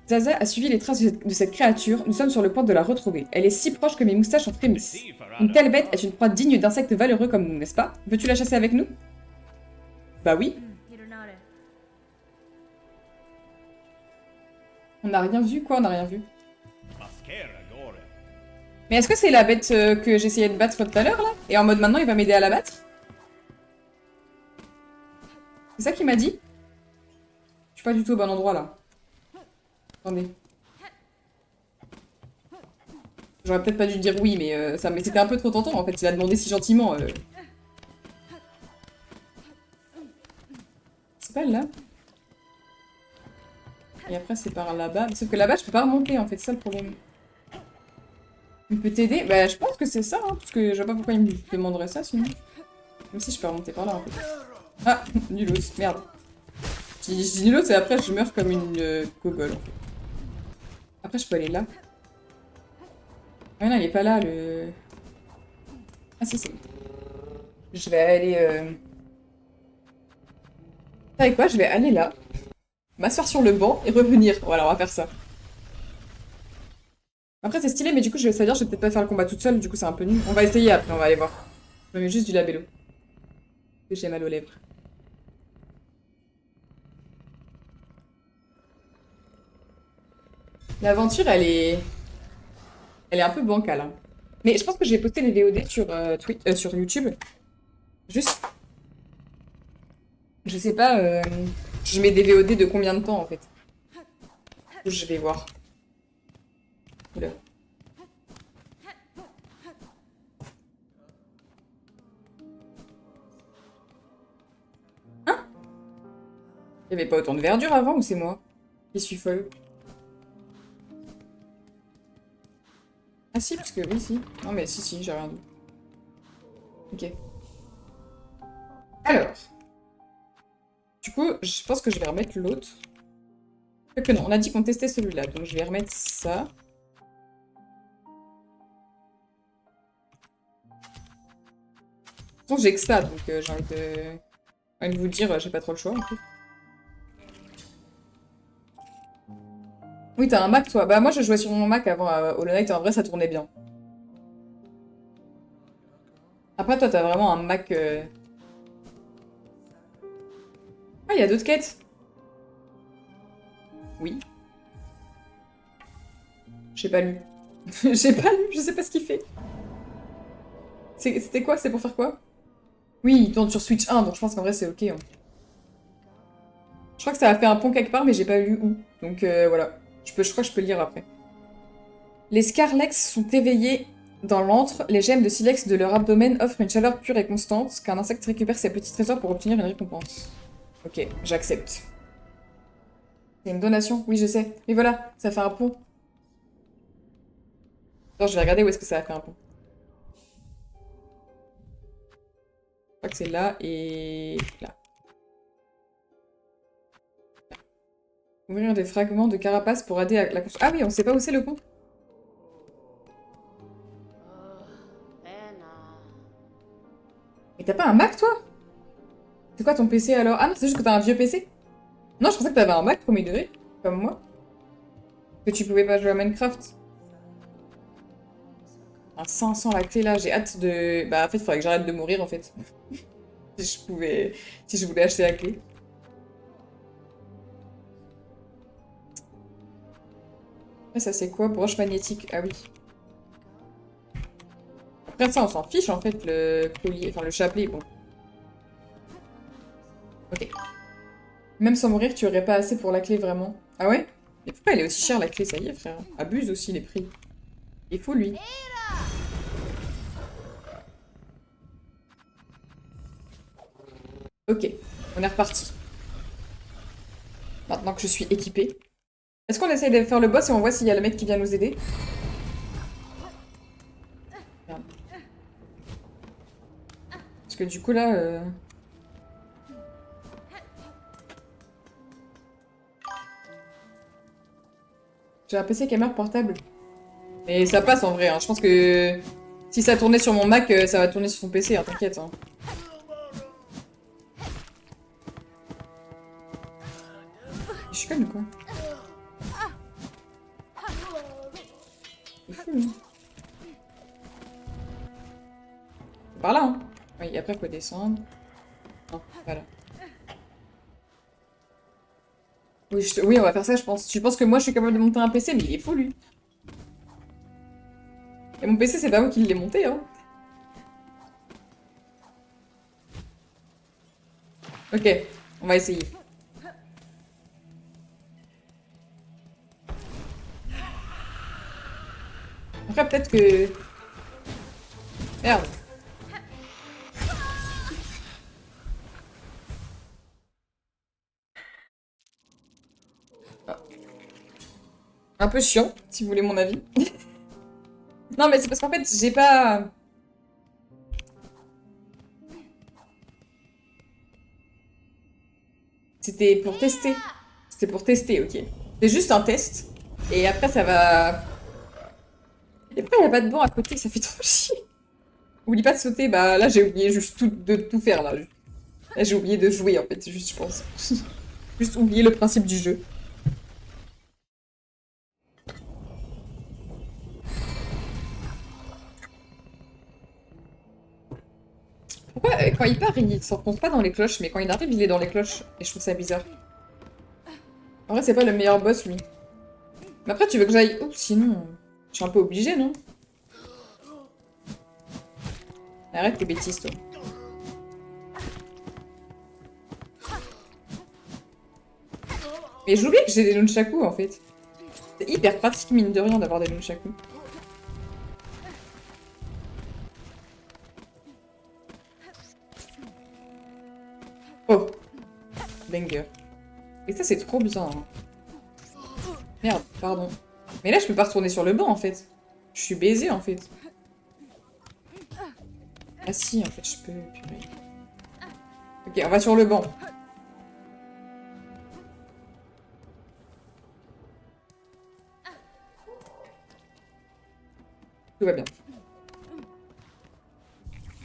Zaza a suivi les traces de cette créature. Nous sommes sur le point de la retrouver. Elle est si proche que mes moustaches en frémissent. Une telle bête est une proie digne d'insectes valeureux comme nous, n'est-ce pas? Veux-tu la chasser avec nous? Bah oui. On n'a rien vu? Quoi, on n'a rien vu? Mais est-ce que c'est la bête que j'essayais de battre tout à l'heure, là? Et en mode maintenant, il va m'aider à la battre? C'est ça qu'il m'a dit? Je suis pas du tout au bon endroit, là. Attendez. J'aurais peut-être pas dû dire oui, mais c'était un peu trop tentant, en fait. Il a demandé si gentiment. C'est pas là? Et après, c'est par là-bas. Sauf que là-bas, je peux pas remonter, en fait. C'est ça le problème. Il peut t'aider? Bah, je pense que c'est ça, hein, parce que je vois pas pourquoi il me demanderait ça, sinon. Même si je peux remonter par là, en fait. Ah, nulos, merde. Je dis nulos et après, je meurs comme une gogole, en fait. Après, je peux aller là. Ah non, il est pas là, le... Ah, si, c'est... Je vais aller... Vous savez quoi? Je vais aller là, m'asseoir sur le banc et revenir. Voilà, on va faire ça. Après, c'est stylé, mais du coup, ça veut dire que je vais peut-être pas faire le combat toute seule, du coup, c'est un peu nul. On va essayer après, on va aller voir. Je me mets juste du labello. J'ai mal aux lèvres. L'aventure, elle est un peu bancale, hein. Mais je pense que j'ai posté des VOD sur, sur YouTube. Juste... Je sais pas, je mets des VOD de combien de temps, en fait. Je vais voir. Oula. Hein? Il y avait pas autant de verdure avant ou c'est moi qui suis folle? Ah si, parce que oui, si. Non mais si, j'ai rien dit. Ok. Alors. Du coup, je pense que je vais remettre l'autre. Que non, on a dit qu'on testait celui-là, donc je vais remettre ça. De toute façon, j'ai que ça, donc j'ai envie de vous dire, j'ai pas trop le choix, en fait. Oui, t'as un Mac, toi. Bah moi, je jouais sur mon Mac avant Hollow Knight, et en vrai, ça tournait bien. Après, toi, t'as vraiment un Mac... Ah, il y a d'autres quêtes. Oui. J'ai pas lu. J'ai pas lu, je sais pas ce qu'il fait. C'était quoi? C'est pour faire quoi? Oui, il tourne sur Switch 1, donc je pense qu'en vrai, c'est ok, hein. Je crois que ça a fait un pont quelque part, mais j'ai pas lu où. Donc voilà. Je crois que je peux le lire après. Les Scarlex sont éveillés dans l'antre. Les gemmes de silex de leur abdomen offrent une chaleur pure et constante, qu'un insecte récupère ses petits trésors pour obtenir une récompense. Ok, j'accepte. C'est une donation? Oui, je sais. Mais voilà, ça fait un pont. Attends, je vais regarder où est-ce que ça a fait un pont. Je crois que c'est là et là. Ouvrir des fragments de carapace pour aider à la construction. Ah oui, on sait pas où c'est le pont. Mais t'as pas un Mac, toi? C'est quoi ton PC alors? Ah non, c'est juste que t'as un vieux PC? Non, je pensais que t'avais un Mac premier degré, comme moi. Que tu pouvais pas jouer à Minecraft. Un 500 la clé là, j'ai hâte de... Bah en fait, il faudrait que j'arrête de mourir en fait. Si je pouvais... Si je voulais acheter la clé. Après, ça c'est quoi? Broche magnétique. Ah oui. Après ça, on s'en fiche en fait, le collier, enfin le chapelet, bon. Ok. Même sans mourir, tu aurais pas assez pour la clé vraiment. Ah ouais? Mais pourquoi elle est aussi chère la clé? Ça y est, frère. Abuse aussi les prix. Il faut lui. Ok, on est reparti. Maintenant que je suis équipée. Est-ce qu'on essaye de faire le boss et on voit s'il y a le mec qui vient nous aider? Merde. Parce que du coup là... J'ai un PC gamer portable. Mais ça passe en vrai, hein. Je pense que si ça tournait sur mon Mac, ça va tourner sur son PC, hein, t'inquiète. Hein. Je suis conne ou quoi? C'est fou, lui. C'est par là, hein. Oui, après, faut descendre. Non, voilà. Oui, oui, on va faire ça, je pense. Tu penses que moi, je suis capable de monter un PC, mais il est fou, lui. Et mon PC, c'est pas moi qui l'ai monté, hein. Ok, on va essayer. Après, peut-être que... Merde. Ah. Un peu chiant, si vous voulez mon avis. Non, mais c'est parce qu'en fait, j'ai pas... C'était pour tester. C'était pour tester, ok. C'est juste un test. Et après, ça va... Et après, il n'y a pas de banc à côté, ça fait trop chier. Oublie pas de sauter, bah là, j'ai oublié juste de tout faire, là. Là, j'ai oublié de jouer, en fait, juste, je pense. Juste oublier le principe du jeu. Pourquoi, quand il part, il s'enfonce pas dans les cloches, mais quand il arrive, il est dans les cloches. Et je trouve ça bizarre. En vrai, c'est pas le meilleur boss, lui. Mais après, tu veux que j'aille où, sinon... Je suis un peu obligée, non? Arrête tes bêtises, toi. Mais j'oublie que j'ai des nunchakus, en fait. C'est hyper pratique, mine de rien, d'avoir des nunchakus. Oh. Banger. Et ça, c'est trop bizarre. Hein. Merde, pardon. Mais là, je peux pas retourner sur le banc, en fait. Je suis baisée, en fait. Ah si, en fait, je peux... Purée. Ok, on va sur le banc. Tout va bien.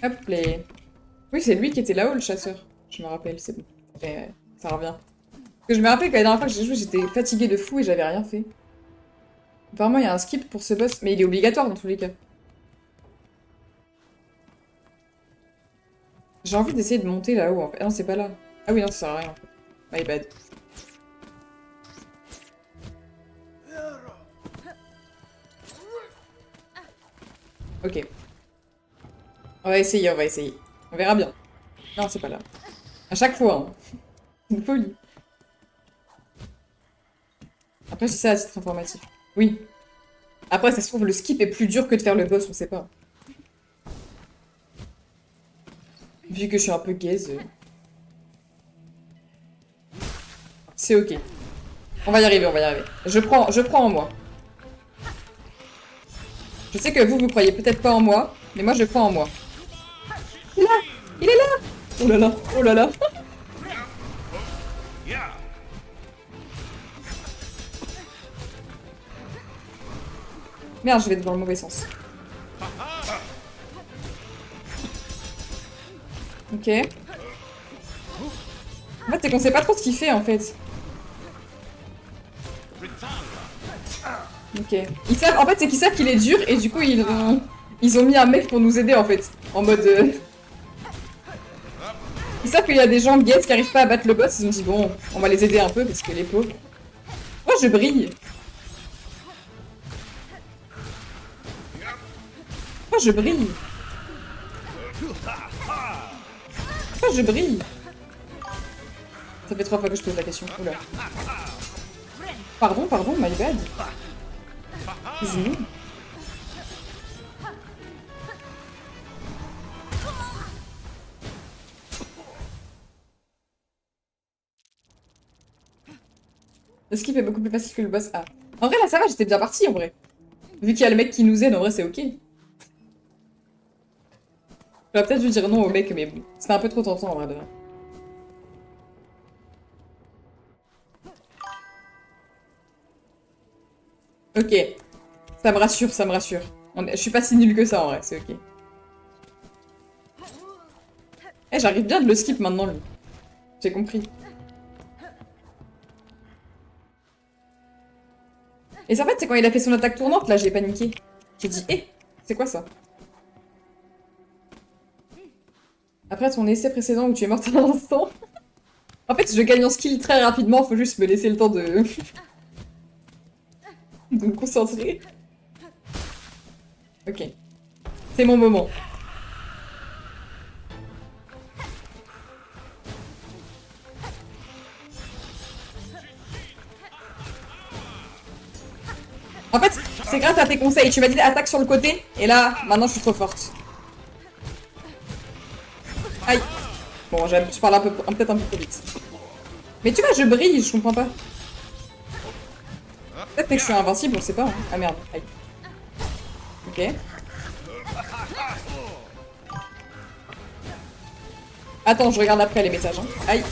Hop, les... Oui, c'est lui qui était là-haut, le chasseur. Je me rappelle, c'est bon. Et, ça revient. Parce que je me rappelle que la dernière fois que j'ai joué, j'étais fatiguée de fou et j'avais rien fait. Apparemment, il y a un skip pour ce boss, mais il est obligatoire dans tous les cas. J'ai envie d'essayer de monter là-haut, en fait. Ah non, c'est pas là. Ah oui, non, ça sert à rien, en fait. My bad. Ok. On va essayer, on va essayer. On verra bien. Non, c'est pas là. À chaque fois, hein. C'est une folie. Après, je dis ça à titre informatif. Oui. Après, ça se trouve, le skip est plus dur que de faire le boss, on sait pas. Vu que je suis un peu gaze. C'est ok. On va y arriver, on va y arriver. Je prends en moi. Je sais que vous croyez peut-être pas en moi, mais moi, je crois en moi. Il est là! Il est là! Oh là là, oh là là. Merde, je vais dans le mauvais sens. Ok. En fait, c'est qu'on sait pas trop ce qu'il fait, en fait. Ok. Ils savent, en fait, c'est qu'ils savent qu'il est dur, et du coup, ils ont mis un mec pour nous aider, en fait. En mode... Ils savent qu'il y a des gens gays qui arrivent pas à battre le boss, ils ont dit, bon, on va les aider un peu, parce que les pauvres... Oh, je brille! Oh, je brille! Oh, je brille! Ça fait 3 fois que je pose la question. Oula. Pardon, pardon, my bad. Excuse-moi. Le skip est beaucoup plus facile que le boss A. En vrai, là, ça va, j'étais bien partie, en vrai. Vu qu'il y a le mec qui nous aide, en vrai, c'est ok. J'aurais peut-être dû dire non au mec, mais bon. C'était un peu trop tentant, en vrai, de vrai. Ok. Ça me rassure, ça me rassure. Je suis pas si nulle que ça, en vrai, c'est ok. Eh, j'arrive bien de le skip maintenant, lui. J'ai compris. Et ça, en fait, c'est quand il a fait son attaque tournante, là, j'ai paniqué. J'ai dit, eh, c'est quoi ça? Après ton essai précédent où tu es morte à l'instant. En fait, je gagne en skill très rapidement, faut juste me laisser le temps de... de me concentrer. Ok. C'est mon moment. En fait, c'est grâce à tes conseils. Tu m'as dit attaque sur le côté, et là, maintenant je suis trop forte. Aïe. Bon, je parle peut-être un peu trop vite. Mais tu vois, je brille, je comprends pas. Peut-être que je suis invincible, on sait pas. Hein. Ah merde, aïe. Ok. Attends, je regarde après les messages. Hein. Aïe.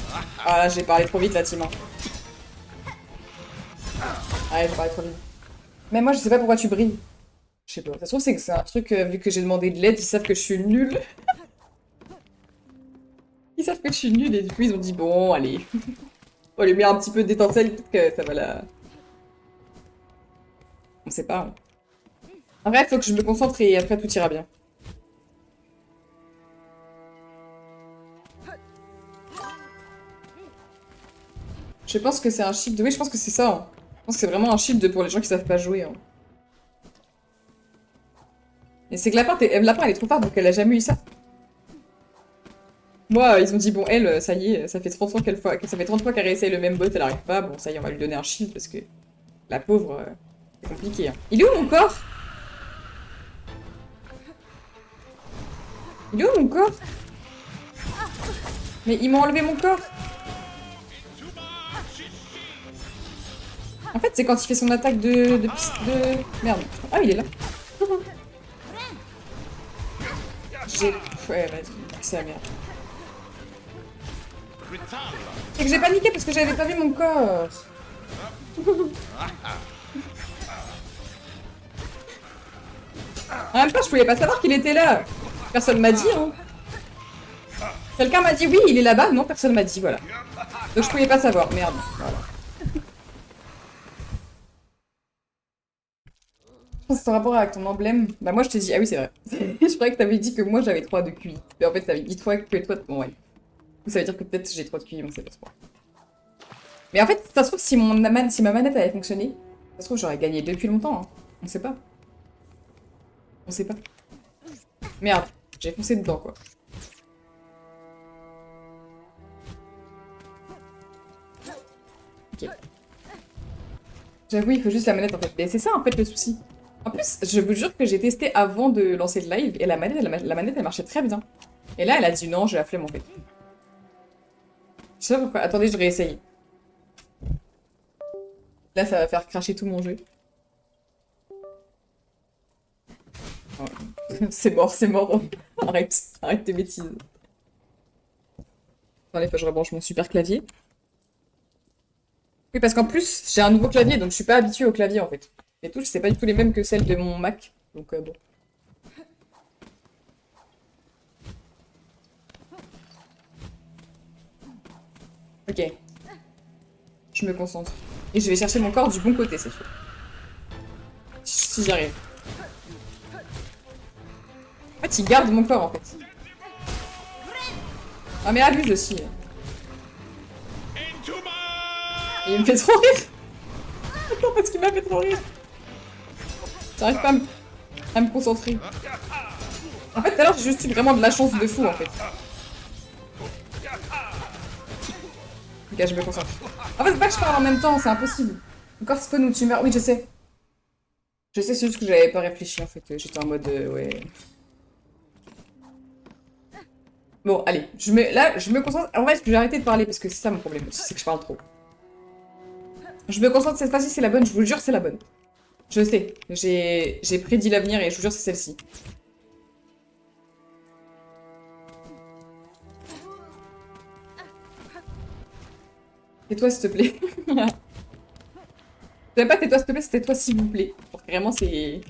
Ah là, j'ai parlé trop vite là, Tim. Ouais, j'ai parlé trop vite. Mais moi, je sais pas pourquoi tu brilles. Je sais pas. Ça se trouve, c'est que c'est un truc, vu que j'ai demandé de l'aide, ils savent que je suis nulle. Ils savent que je suis nulle et du coup, ils ont dit bon, allez. On lui met un petit peu d'étincelle, peut-être que ça va la. On sait pas. Hein. En vrai, il faut que je me concentre et après tout ira bien. Je pense que c'est un shield. Oui, je pense que c'est ça. Hein. Je pense que c'est vraiment un shield pour les gens qui savent pas jouer. Hein. Et c'est que Lapin, Lapin, elle est trop forte, donc elle a jamais eu ça. Moi, ils ont dit, bon, elle, ça y est, ça fait 30 ans ça fait 30 fois qu'elle réessaye le même bot, elle arrive pas. Bon, ça y est, on va lui donner un shield parce que la pauvre, c'est compliqué. Hein. Il est où mon corps? Il est où mon corps? Mais ils m'ont enlevé mon corps. En fait, c'est quand il fait son attaque de piste de... Merde. Ah, il est là. J'ai... Ouais, vas-y, c'est la merde. C'est que j'ai paniqué parce que j'avais pas vu mon corps. En même temps, je pouvais pas savoir qu'il était là. Personne m'a dit, hein. Quelqu'un m'a dit oui, il est là-bas. Non, personne m'a dit, voilà. Donc je pouvais pas savoir, merde. Voilà. Je pense que c'est en rapport avec ton emblème. Bah moi je t'ai dit, ah oui c'est vrai. Je croyais que t'avais dit que moi j'avais 3 de QI. Mais en fait t'avais dit toi que toi... Bon ouais. Ça veut dire que peut-être j'ai 3 de QI, on sait pas trop. Mais en fait, ça se trouve si, si ma manette avait fonctionné, ça se trouve j'aurais gagné depuis longtemps. Hein. On sait pas. On sait pas. Merde, j'ai foncé dedans quoi. Ok. J'avoue, il faut juste la manette en fait. Mais c'est ça en fait le souci. En plus, je vous jure que j'ai testé avant de lancer le live et la manette, elle marchait très bien. Et là, elle a dit non, j'ai la flemme en fait. Je sais pas pourquoi. Attendez, je réessaye. Là, ça va faire cracher tout mon jeu. Oh. C'est mort, c'est mort. Arrête, arrête tes bêtises. Attendez, faut que je rebranche mon super clavier. Oui, parce qu'en plus, j'ai un nouveau clavier, donc je suis pas habituée au clavier en fait. Les touches, c'est pas du tout les mêmes que celles de mon Mac. Donc bon. Ok. Je me concentre. Et je vais chercher mon corps du bon côté cette fois. Si j'y arrive. En fait, il garde mon corps en fait. Ah mais abuse aussi. Et il me fait trop rire. Attends, parce qu'il m'a fait trop rire. J'arrive pas à me concentrer. En fait, tout à l'heure, j'ai juste eu vraiment de la chance de fou, en fait. Ok, je me concentre. En fait, c'est pas que je parle en même temps, c'est impossible. Encore spawn où tu meurs. Oui, je sais. Je sais, c'est juste que j'avais pas réfléchi, en fait. J'étais en mode... ouais... Bon, allez. Là, je me concentre. En fait, je vais arrêter de parler, parce que c'est ça mon problème. C'est que je parle trop. Je me concentre, cette fois-ci, c'est la bonne. Je vous le jure, c'est la bonne. Je sais. J'ai prédit l'avenir, et je vous jure, c'est celle-ci. Tais-toi, s'il te plaît. T'avais pas tais-toi, s'il te plaît, c'était toi, s'il vous plaît. Pour que vraiment, c'est...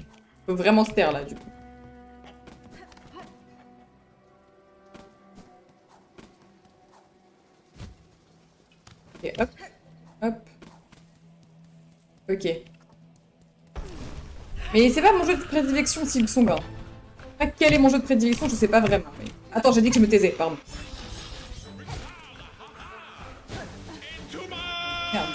Faut vraiment se taire, là, du coup. Ok, hop. Hop. Ok. Mais c'est pas mon jeu de prédilection, s'ils sont bas. Quel est mon jeu de prédilection, je sais pas vraiment. Mais... Attends, j'ai dit que je me taisais, pardon. Merde.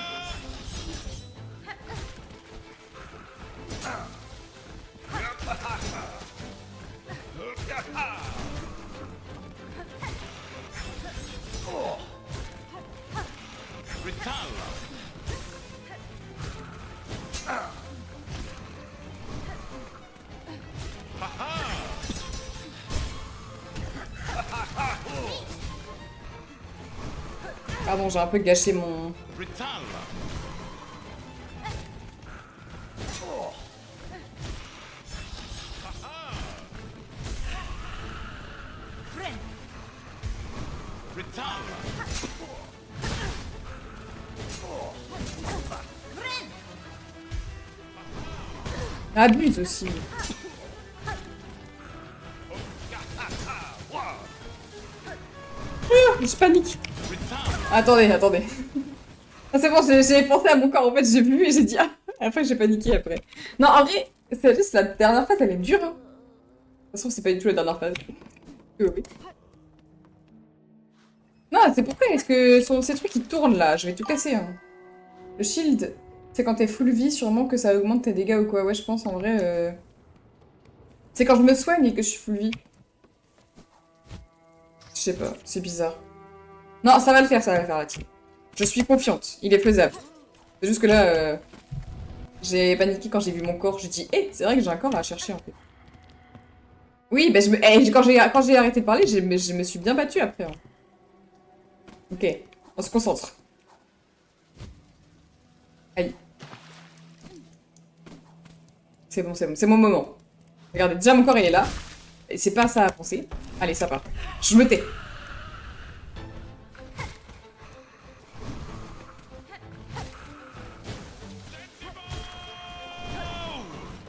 Pardon, j'ai un peu gâché mon... Abuse aussi. Je panique. Attendez, attendez. Ah, c'est bon, j'ai pensé à mon corps. En fait, j'ai vu et j'ai dit ah. Après, j'ai paniqué après. Non, en vrai, c'est juste la dernière phase, elle est dure. Hein. De toute façon, c'est pas du tout la dernière phase. Oui. Non, c'est pourquoi est-ce que sur ces trucs qui tournent là, je vais tout casser. Hein. Le shield, c'est quand t'es full vie, sûrement que ça augmente tes dégâts ou quoi. Ouais, je pense en vrai. C'est quand je me soigne et que je suis full vie. Je sais pas, c'est bizarre. Non, ça va le faire, ça va le faire la team. Je suis confiante, il est faisable. C'est juste que là, j'ai paniqué quand j'ai vu mon corps. J'ai dit, hé, c'est vrai que j'ai un corps à chercher en fait. Oui, ben quand j'ai arrêté de parler, je me suis bien battue après. Hein. Ok, on se concentre. Aïe. C'est bon, c'est bon, c'est mon moment. Regardez, déjà mon corps il est là. Et c'est pas ça à penser. Allez, ça part. Je me tais.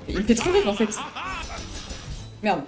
Il me fait trop rire en fait. Merde.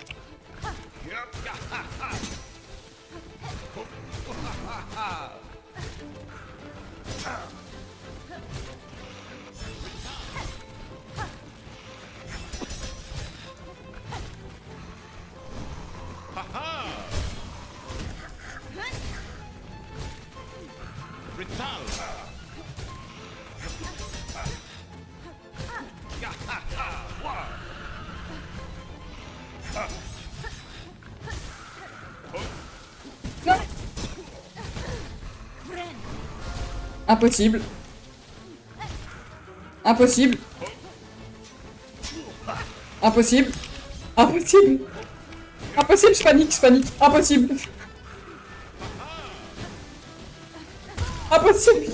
Non. Impossible. Impossible. Impossible. Impossible. Impossible, je panique, je panique. Impossible. Impossible.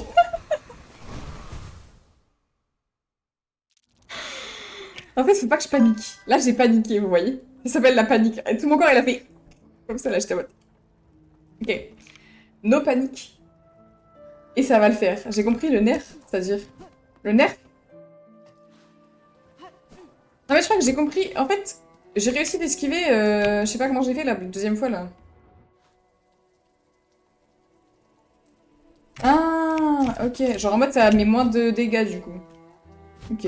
En fait, faut pas que je panique. Là, j'ai paniqué, vous voyez. Ça s'appelle la panique. Et tout mon corps, il a fait... Comme ça, là, j'étais en mode... Ok. No panique. Et ça va le faire. J'ai compris le nerf, c'est-à-dire... Le nerf. Non mais je crois que j'ai compris. En fait, j'ai réussi d'esquiver... je sais pas comment j'ai fait la deuxième fois, là. Ah, ok. Genre en mode, ça met moins de dégâts, du coup. Ok.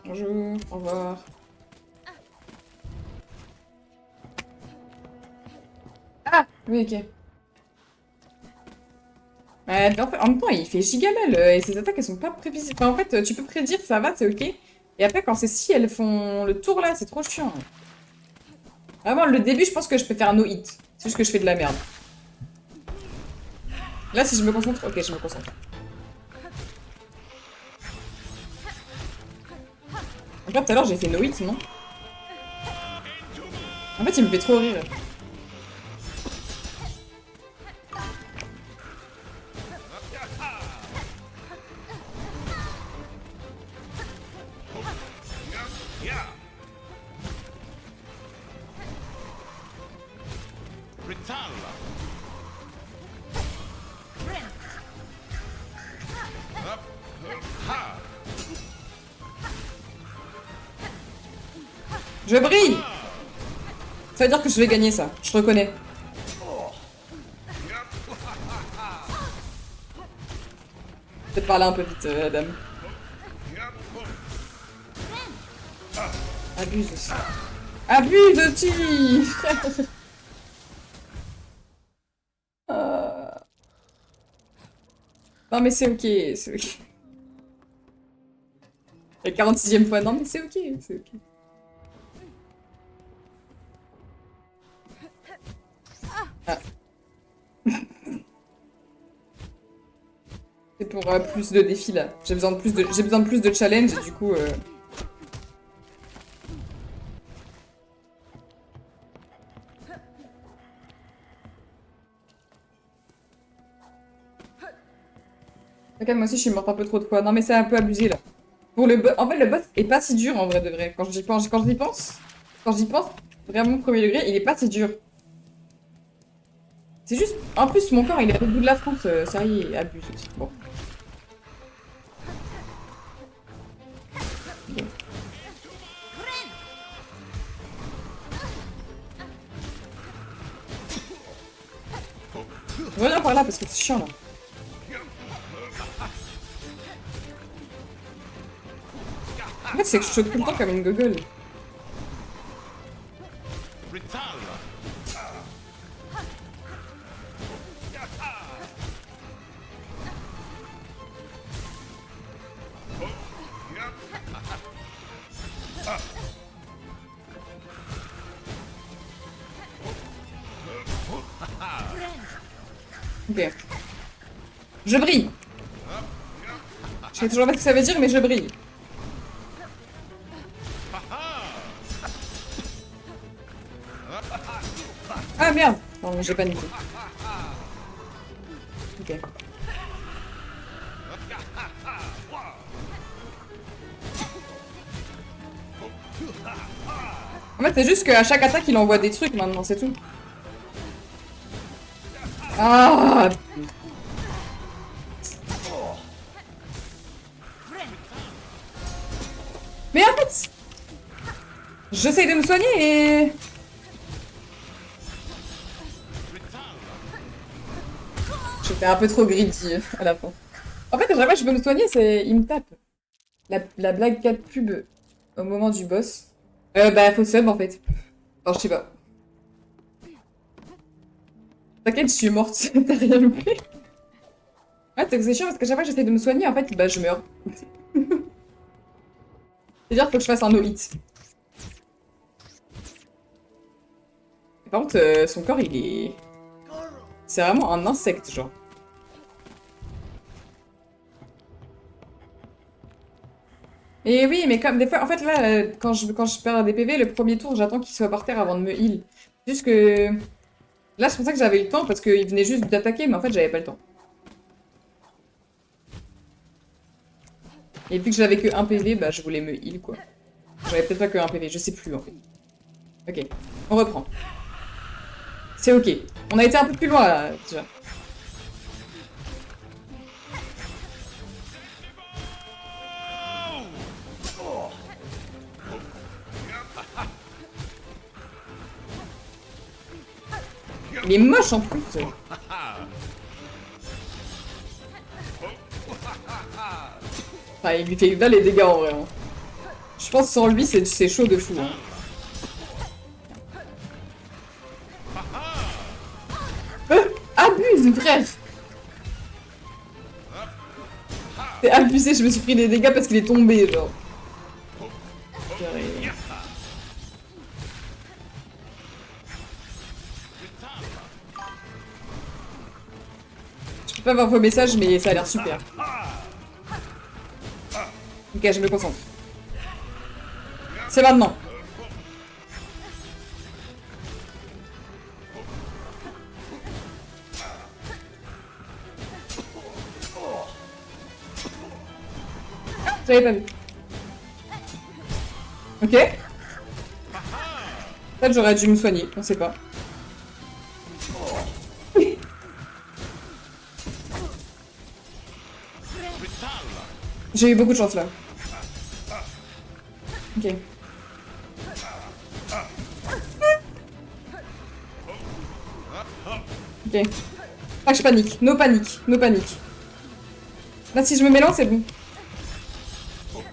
Bonjour, au revoir. Ah, oui, ok. En même temps, il fait giga mal et ses attaques, elles sont pas prévisibles. Enfin, en fait, tu peux prédire, ça va, c'est ok. Et après, quand c'est si elles font le tour là, c'est trop chiant. Vraiment, le début, je pense que je peux faire un no-hit. C'est juste que je fais de la merde. Là, si je me concentre... Ok, je me concentre. En fait, tout à l'heure, j'ai fait no-hit, non? En fait, il me fait trop rire. Je brille! Ça veut dire que je vais gagner ça, je reconnais. Peut-être parler un peu vite, Adam. Abuse aussi. Abuse aussi! Euh, Non mais c'est ok, c'est ok. La 46e fois, non mais c'est ok, c'est ok. Ah. C'est pour plus de défis là. J'ai besoin de plus de challenge et du coup. Regarde, moi aussi je suis morte un peu trop de fois. Non mais c'est un peu abusé là. Pour le en fait le boss est pas si dur en vrai de vrai. Quand j'y pense, vraiment premier degré, il est pas si dur. C'est juste, en plus mon corps il est au bout de la France, sérieux, il abuse aussi. Bon. Bon. Reviens par là parce que c'est chiant là. En fait c'est que je saute tout le temps comme une gogole. Ok. Je brille. Je sais toujours pas ce que ça veut dire, mais je brille. Ah merde. Non, j'ai paniqué. Ok. En fait, c'est juste qu'à chaque attaque, il envoie des trucs maintenant, c'est tout. Ah! Mais en fait, j'essaye de me soigner et... J'étais un peu trop greedy à la fin. En fait, à chaque fois que je peux me soigner, c'est... Il me tape. La blague 4 pub au moment du boss. Bah, faut sub en fait. Enfin, je sais pas. T'inquiète, je suis morte. T'as rien loupé. Ouais, c'est chiant parce que chaque fois que j'essaie de me soigner, en fait, bah, je meurs. C'est-à-dire, faut que je fasse un no-hit. Par contre, son corps, il est... C'est vraiment un insecte, genre. Et oui, mais comme des fois, en fait, là, quand je perds des PV, le premier tour, j'attends qu'il soit par terre avant de me heal. Juste que... Là, c'est pour ça que j'avais le temps, parce qu'il venait juste d'attaquer, mais en fait, j'avais pas le temps. Et vu que j'avais que 1 PV, bah, je voulais me heal, quoi. J'avais peut-être pas que 1 PV, je sais plus, en fait. Ok, on reprend. C'est ok. On a été un peu plus loin, là, déjà. Il est moche, en plus. Enfin, il lui fait là les dégâts, en vrai. Hein. Je pense que sans lui, c'est chaud de fou. Hein. Abuse, frère! C'est abusé, je me suis pris des dégâts parce qu'il est tombé, genre. Je peux pas voir vos messages, mais ça a l'air super. Ok, je me concentre. C'est maintenant. J'avais pas vu. Ok. Peut-être j'aurais dû me soigner, on sait pas. J'ai eu beaucoup de chance là. Ok. Ok. Ah, je panique. No panique. No panique. Là, si je me mélange, c'est bon. Ok.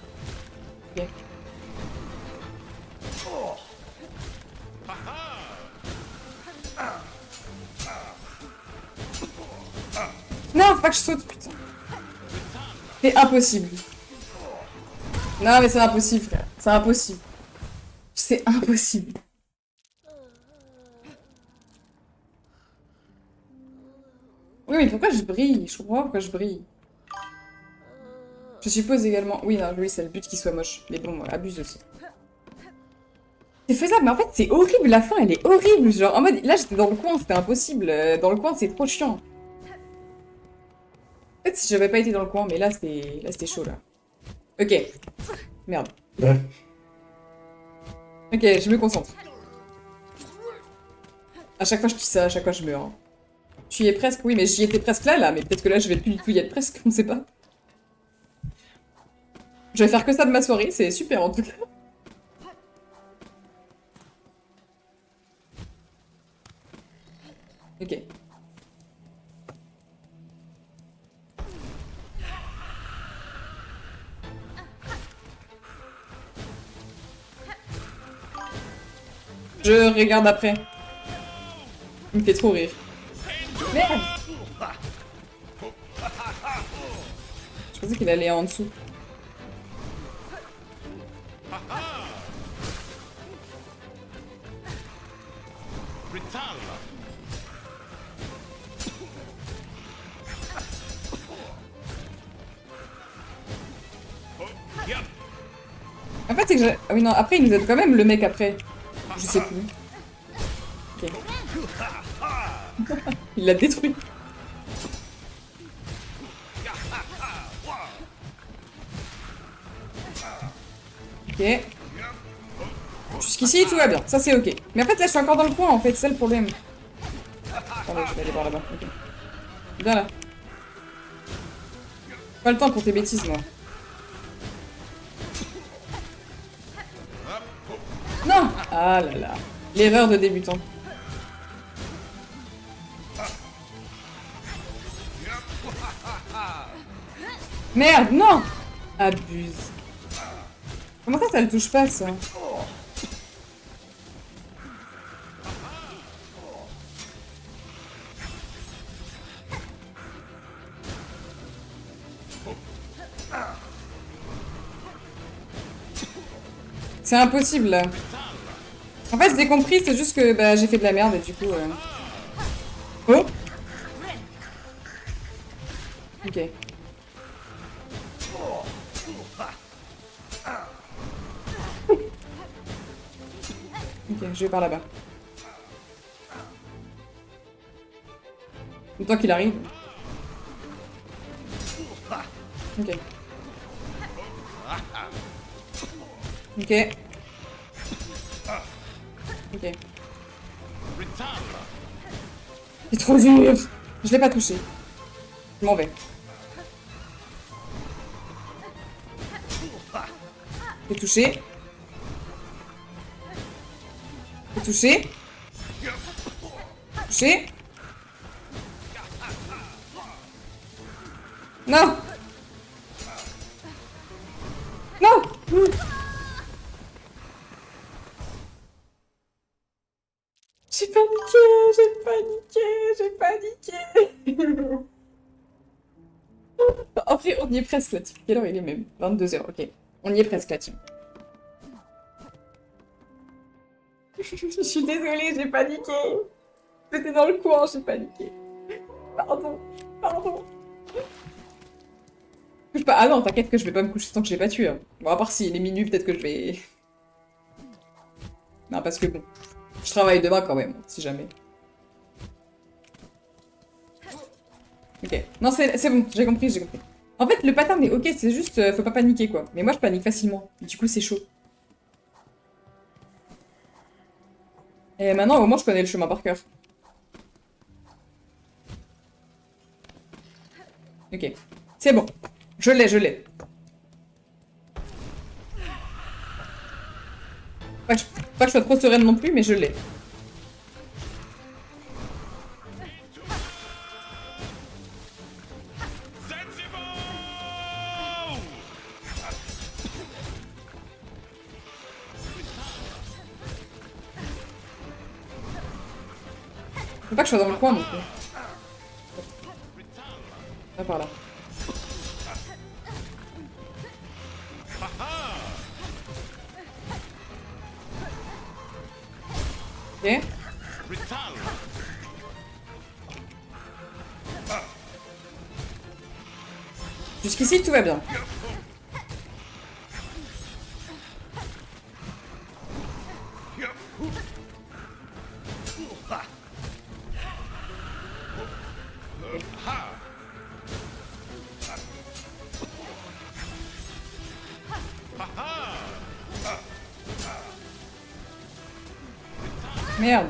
Non, faut pas que je saute, putain. C'est impossible. Non, mais c'est impossible, frère. C'est impossible. C'est impossible. Oui, mais pourquoi je brille? Je comprends pas pourquoi je brille. Je suppose également... Oui, non, oui, c'est le but qu'il soit moche. Mais bon, abuse aussi. C'est faisable, mais en fait, c'est horrible, la fin, elle est horrible. Genre, en mode, là, j'étais dans le coin, c'était impossible. Dans le coin, c'est trop chiant. En fait, si j'avais pas été dans le coin, mais là, c'était chaud, là. Ok. Merde. Ouais. Ok, je me concentre. À chaque fois, je dis ça, à chaque fois, je meurs. Hein. Tu y es presque, oui, mais j'y étais presque là, mais peut-être que là, je vais plus du tout y être presque, on sait pas. Je vais faire que ça de ma soirée, c'est super, en tout cas. Ok. Je regarde après. Il me fait trop rire. Merde! Je pensais qu'il allait en dessous. En fait, c'est que j'ai... Ah oui, non, après, il nous aide quand même, le mec, après. Je sais plus. Ok. Il l'a détruit. Ok. Jusqu'ici, tout va bien. Ça, c'est ok. Mais en fait, là, je suis encore dans le coin, en fait. C'est ça le problème. Attendez, je vais aller par là-bas. Ok. Viens là. Pas le temps pour tes bêtises, moi. Non! Ah là là. L'erreur de débutant. Merde, non! Abuse. Comment ça le touche pas, ça? C'est impossible, là. En fait, j'ai compris, c'est juste que bah, j'ai fait de la merde, et du coup... Oh! Ok. Ok, je vais par là-bas. Le temps qu'il arrive. Ok. Ok. Ok. C'est trop dur. Je l'ai pas touché. Je m'en vais. J'ai touché. J'ai touché. Touché. Non. Non. J'ai paniqué, j'ai paniqué. En vrai, on y est presque là, team. Quelle heure il est même? 22 h, ok. On y est presque là, team. Je suis désolée, j'ai paniqué. J'étais dans le coin, j'ai paniqué. Pardon, pardon. Couche pas. Ah non, t'inquiète que je vais pas me coucher tant que je l'ai pas tué. Hein. Bon, à part s'il est minuit, peut-être que je vais... Non, parce que bon, je travaille demain quand même, si jamais. Ok. Non, c'est bon, j'ai compris, j'ai compris. En fait, le pattern est ok, c'est juste, faut pas paniquer, quoi. Mais moi, je panique facilement. Du coup, c'est chaud. Et maintenant, au moins, je connais le chemin par cœur. Ok. C'est bon. Je l'ai, je l'ai. Pas que je sois trop sereine non plus, mais je l'ai. Faut pas que je sois dans le coin non plus. Là, par là. Ok. Jusqu'ici, tout va bien. Merde.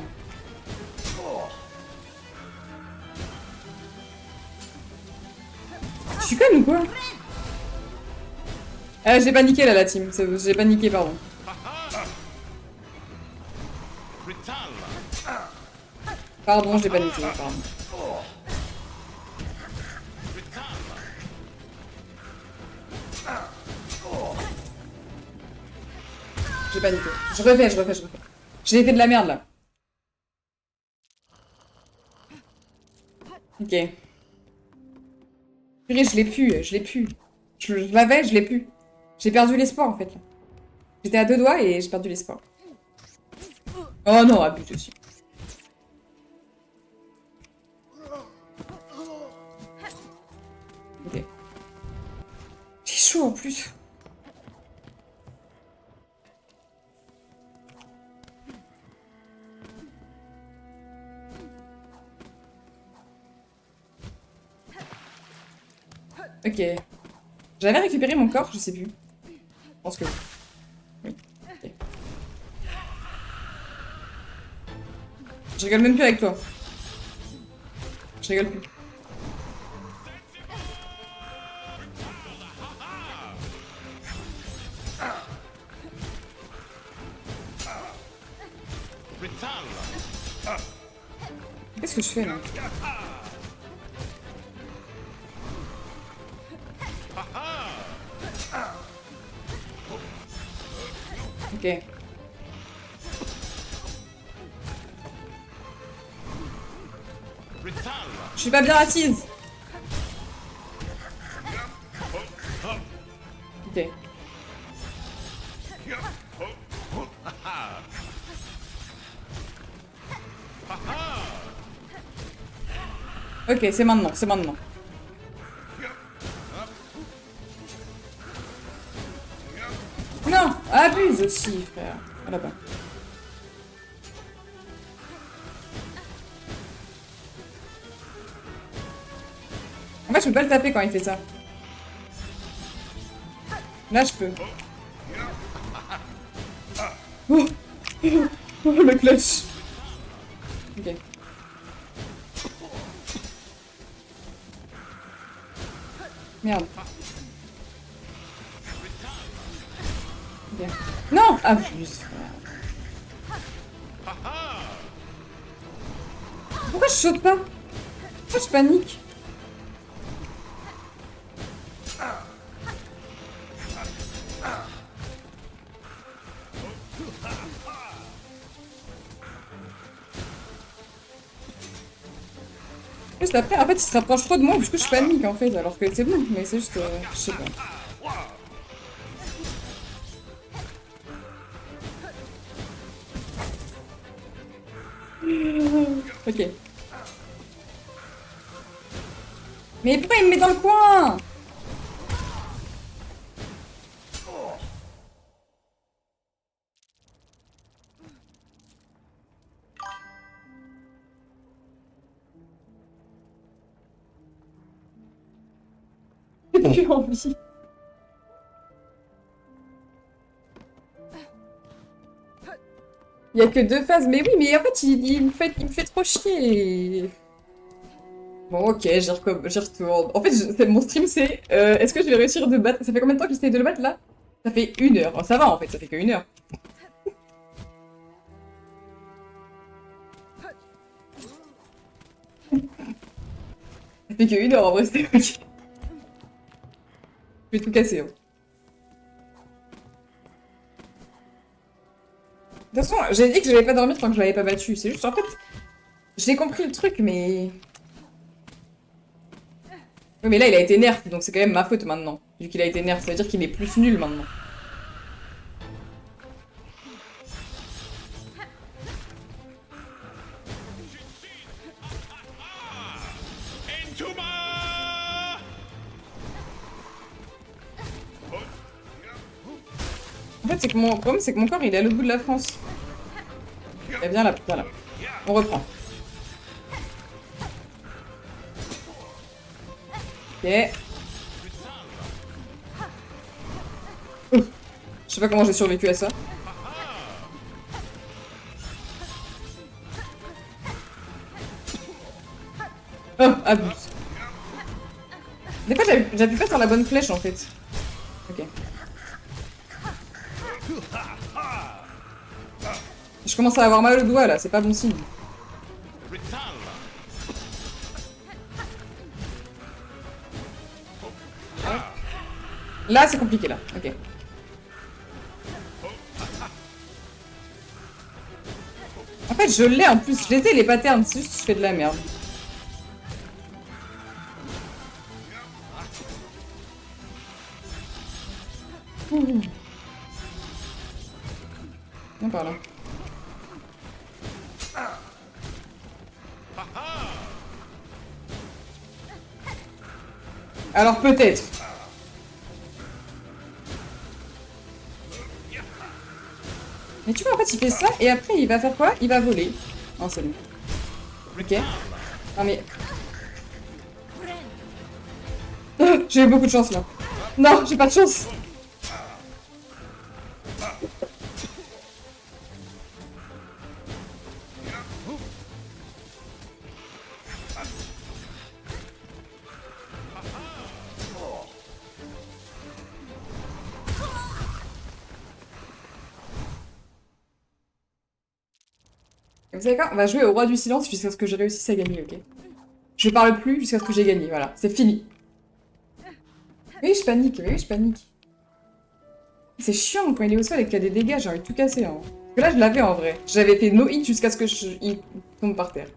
Je suis conne ou quoi? J'ai paniqué là, la team. J'ai paniqué, pardon. Pardon, j'ai paniqué, pardon. J'ai paniqué. Je refais. J'ai fait de la merde, là. Ok. Purée, je l'ai pu. Je l'avais, je l'ai pu. J'ai perdu l'espoir, en fait, là. J'étais à 2 doigts et j'ai perdu l'espoir. Oh non, abuse aussi. Ok. J'ai chaud, en plus. Ok. J'avais récupéré mon corps, je sais plus. Je pense que oui. Ok. Je rigole même plus avec toi. Je rigole plus. Qu'est-ce que je fais là? Ok. Je suis pas bien assise. Ok. Ok, c'est maintenant, c'est maintenant. Non, abuse aussi, frère. Ah, là-bas. En fait, je peux pas le taper quand il fait ça. Là, je peux. Oh, oh le clutch. Ok. Merde. Ok. Non, abuse, frère. Pourquoi je saute pas? Pourquoi je panique? Juste après, en fait, il se rapproche trop de moi, du coup je panique en fait, alors que c'est bon, mais c'est juste, je sais pas. Ok. Mais pourquoi il me met dans le coin? J'ai plus envie. Il y a que 2 phases, mais oui, mais en fait, il me fait trop chier. Bon, ok, j'y retourne. En fait, mon stream, c'est est-ce que je vais réussir de battre? Ça fait combien de temps que j'essaie de le battre là? Ça fait 1 heure. Oh, ça va en fait, ça fait que 1 heure. Ça fait que 1 heure en vrai, c'était ok. Je vais tout casser. Hein. De toute façon, j'ai dit que j'allais pas dormir tant que je l'avais pas battu. C'est juste, en fait, j'ai compris le truc, mais. Oui, mais là, il a été nerf, donc c'est quand même ma faute maintenant. Vu qu'il a été nerf, ça veut dire qu'il est plus nul maintenant. En fait, c'est que mon problème, c'est que mon corps, il est à l'autre bout de la France. Eh bien là, putain là. On reprend. Ok. Je sais pas comment j'ai survécu à ça. Oh, abuse. Des fois, j'appuie pas sur la bonne flèche, en fait. Ok. Je commence à avoir mal au doigt, là. C'est pas bon signe. Là, c'est compliqué, là. Ok. En fait, je l'ai, en plus. Je les ai, les patterns. C'est juste que je fais de la merde. Non, par là. Alors, peut-être. Mais tu vois, en fait, il fait ça, et après, il va faire quoi? Il va voler. Oh, c'est bon. Ok. Non, mais... J'ai eu beaucoup de chance, là. Non, j'ai pas de chance. Vous savez quoi? On va jouer au roi du silence jusqu'à ce que je réussisse à gagner, ok? Je parle plus jusqu'à ce que j'ai gagné, voilà. C'est fini. Oui, je panique, oui, je panique. C'est chiant quand il est au sol et qu'il y a des dégâts, j'ai envie de tout casser, hein. Parce que là, je l'avais en vrai. J'avais fait no hit jusqu'à ce que il tombe par terre.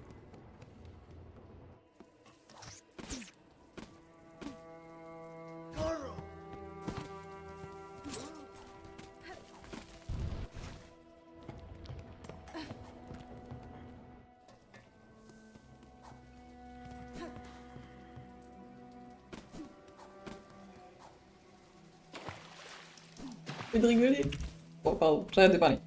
J'ai de rigoler. Bon, pardon, j'arrête de parler.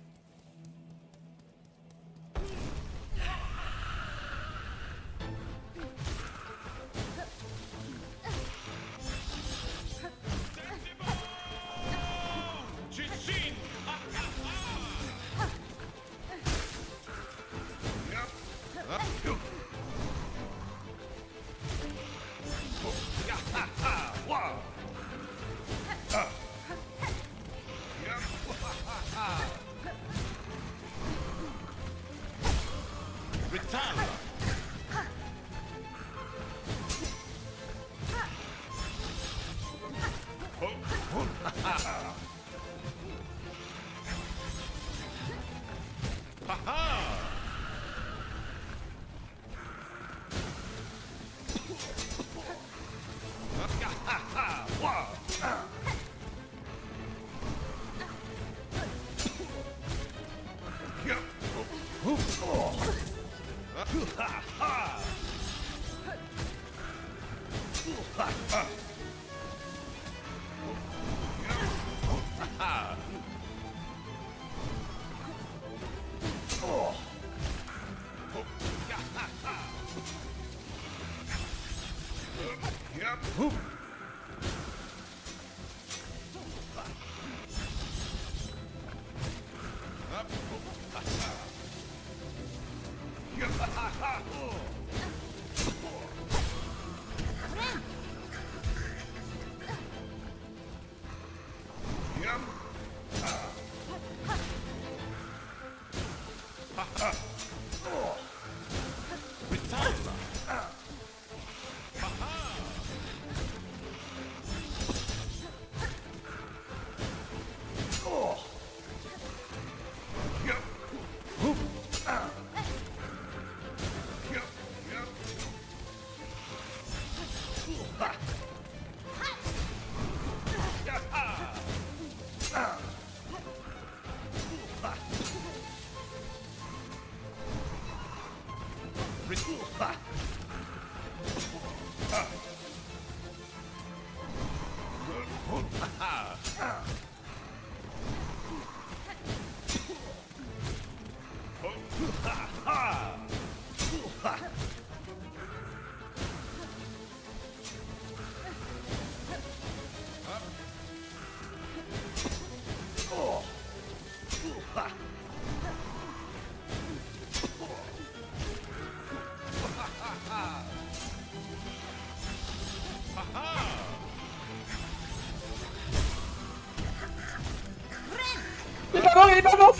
Allez, maman.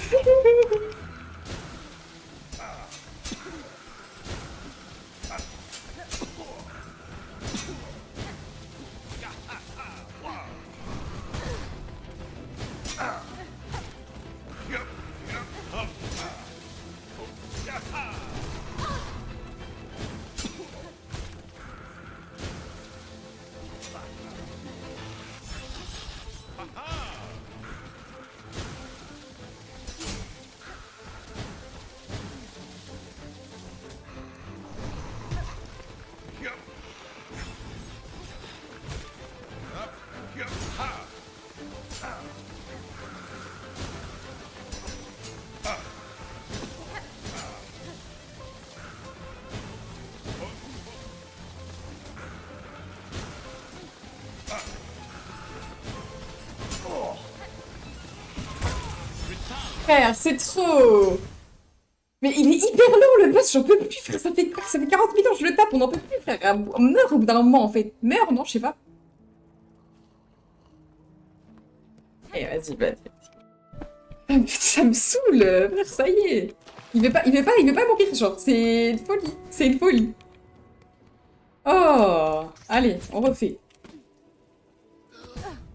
Frère, c'est trop. Mais il est hyper long le boss, j'en peux plus, frère. Ça fait 40 minutes que je le tape, on n'en peut plus, frère. Meurs au bout d'un moment, en fait. Meurs, non, je sais pas. Eh, vas-y, vas-y. Ça me saoule, frère, ça y est. Il veut pas mourir, genre. C'est une folie. C'est une folie. Oh, allez, on refait.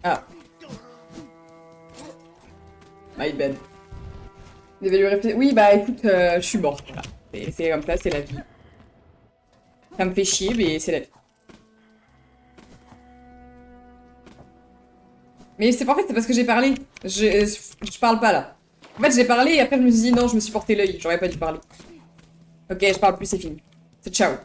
Ah. My bad. Il devait lui réfléchir. Oui, bah écoute, je suis morte. Voilà. C'est comme ça, c'est la vie. Ça me fait chier, mais c'est la vie. Mais c'est pas en fait, c'est parce que j'ai parlé. Je parle pas là. En fait, j'ai parlé et après je me suis dit non, je me suis porté l'œil. J'aurais pas dû parler. Ok, je parle plus, c'est fini. C'est ciao.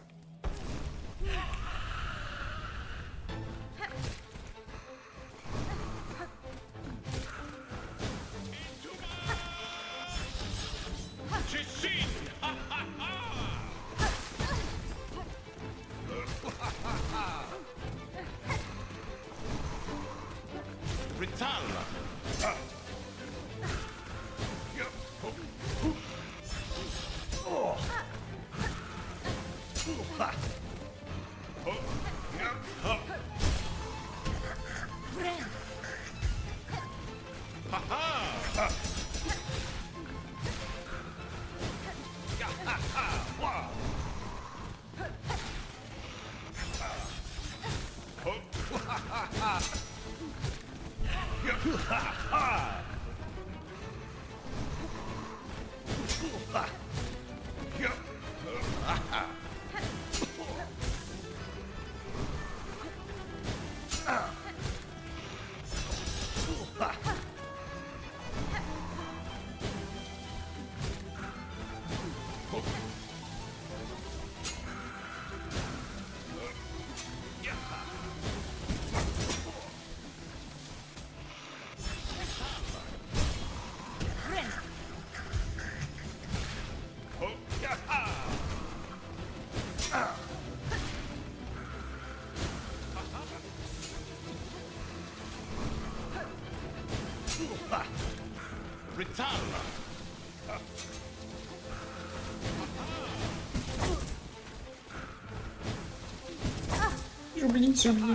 J'ai oublié.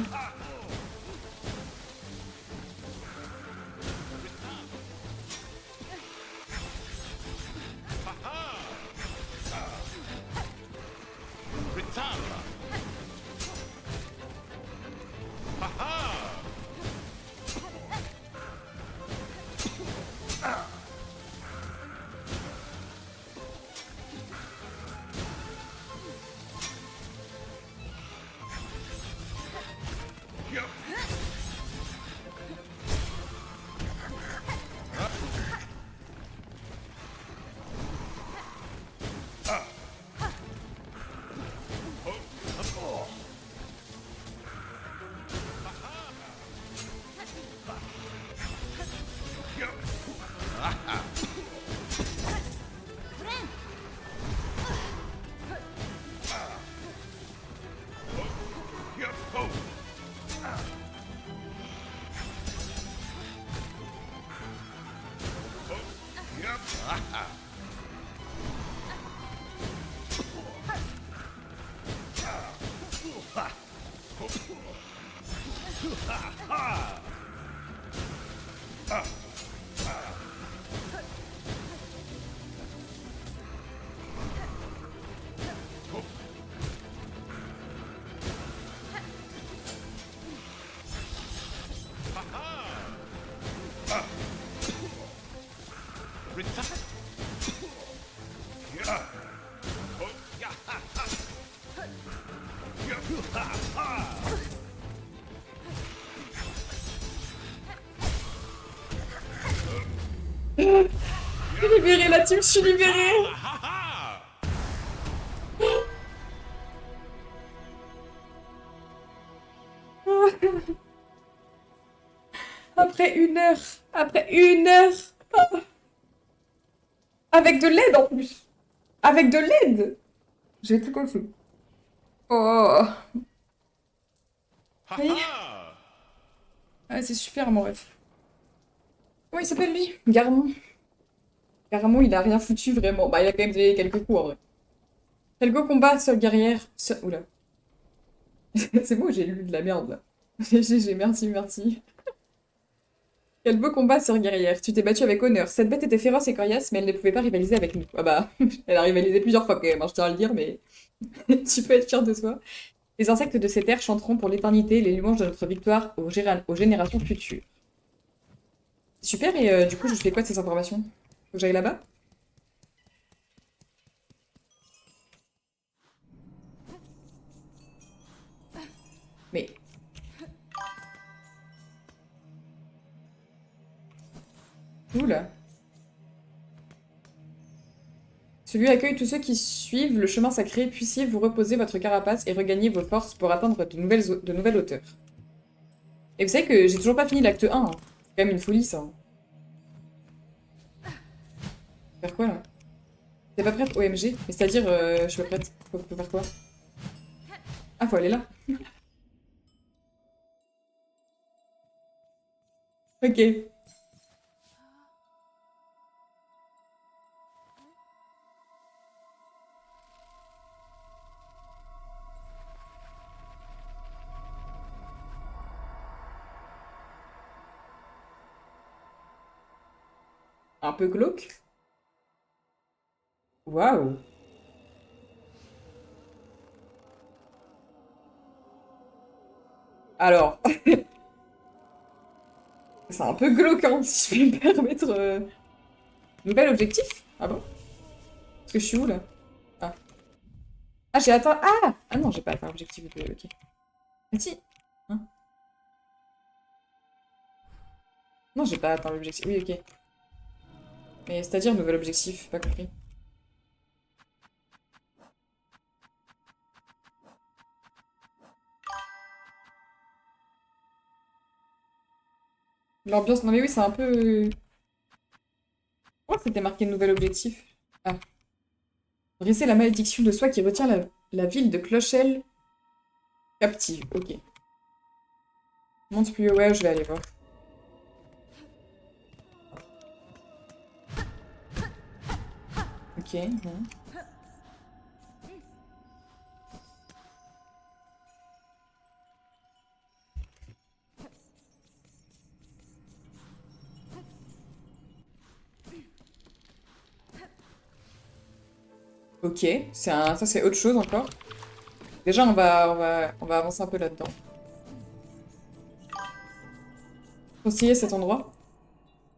Je suis libérée, la team, je suis libérée. Après 1 heure. Après 1 heure. Avec de l'aide en plus. Avec de l'aide. J'ai tout compris. Oh. Oui. Ah, c'est super, mon ref. Comment il s'appelle lui? Garmon. Garmon, il a rien foutu vraiment. Bah, il a quand même donné quelques coups en vrai. Quelques combats, seule guerrière. Oula. C'est bon, j'ai lu de la merde là. GG, merci, merci. Quel beau combat, sœur guerrière. Tu t'es battue avec honneur. Cette bête était féroce et coriace, mais elle ne pouvait pas rivaliser avec nous. Ah bah, elle a rivalisé plusieurs fois quand même, hein, je tiens à le dire, mais tu peux être fier de toi. Les insectes de ces terres chanteront pour l'éternité les louanges de notre victoire aux générations futures. Super, et du coup, je fais quoi de ces informations? Faut que j'aille là-bas? Mais... Où là? Celui accueille tous ceux qui suivent le chemin sacré. Puissiez vous reposer votre carapace et regagner vos forces pour atteindre de nouvelles hauteurs. Et vous savez que j'ai toujours pas fini l'acte 1. Hein. C'est quand même une folie, ça. Hein. Faire quoi, là? T'es pas prête? OMG? Mais c'est-à-dire, je suis pas prête. Faut faire quoi? Ah, faut aller là. Ok. Un peu glauque. Waouh. Alors, c'est un peu glauque, hein, si je puis me permettre. Nouvel objectif? Ah bon? Parce que je suis où, là? Ah. Ah, j'ai atteint... Ah! Ah non, j'ai pas atteint l'objectif de... Ok. Ah si. Hein. Non, j'ai pas atteint l'objectif. Oui, ok. Mais c'est-à-dire nouvel objectif, pas compris. L'ambiance... Non mais oui, c'est un peu... Pourquoi c'était marqué nouvel objectif? Ah. Briser la malédiction de soi qui retient la ville de Clochelle captive. Ok. Monte plus haut, ouais, je vais aller voir. Ok. Bon. Ok. Ça, c'est autre chose encore. Déjà, on va avancer un peu là-dedans. Conseiller cet endroit.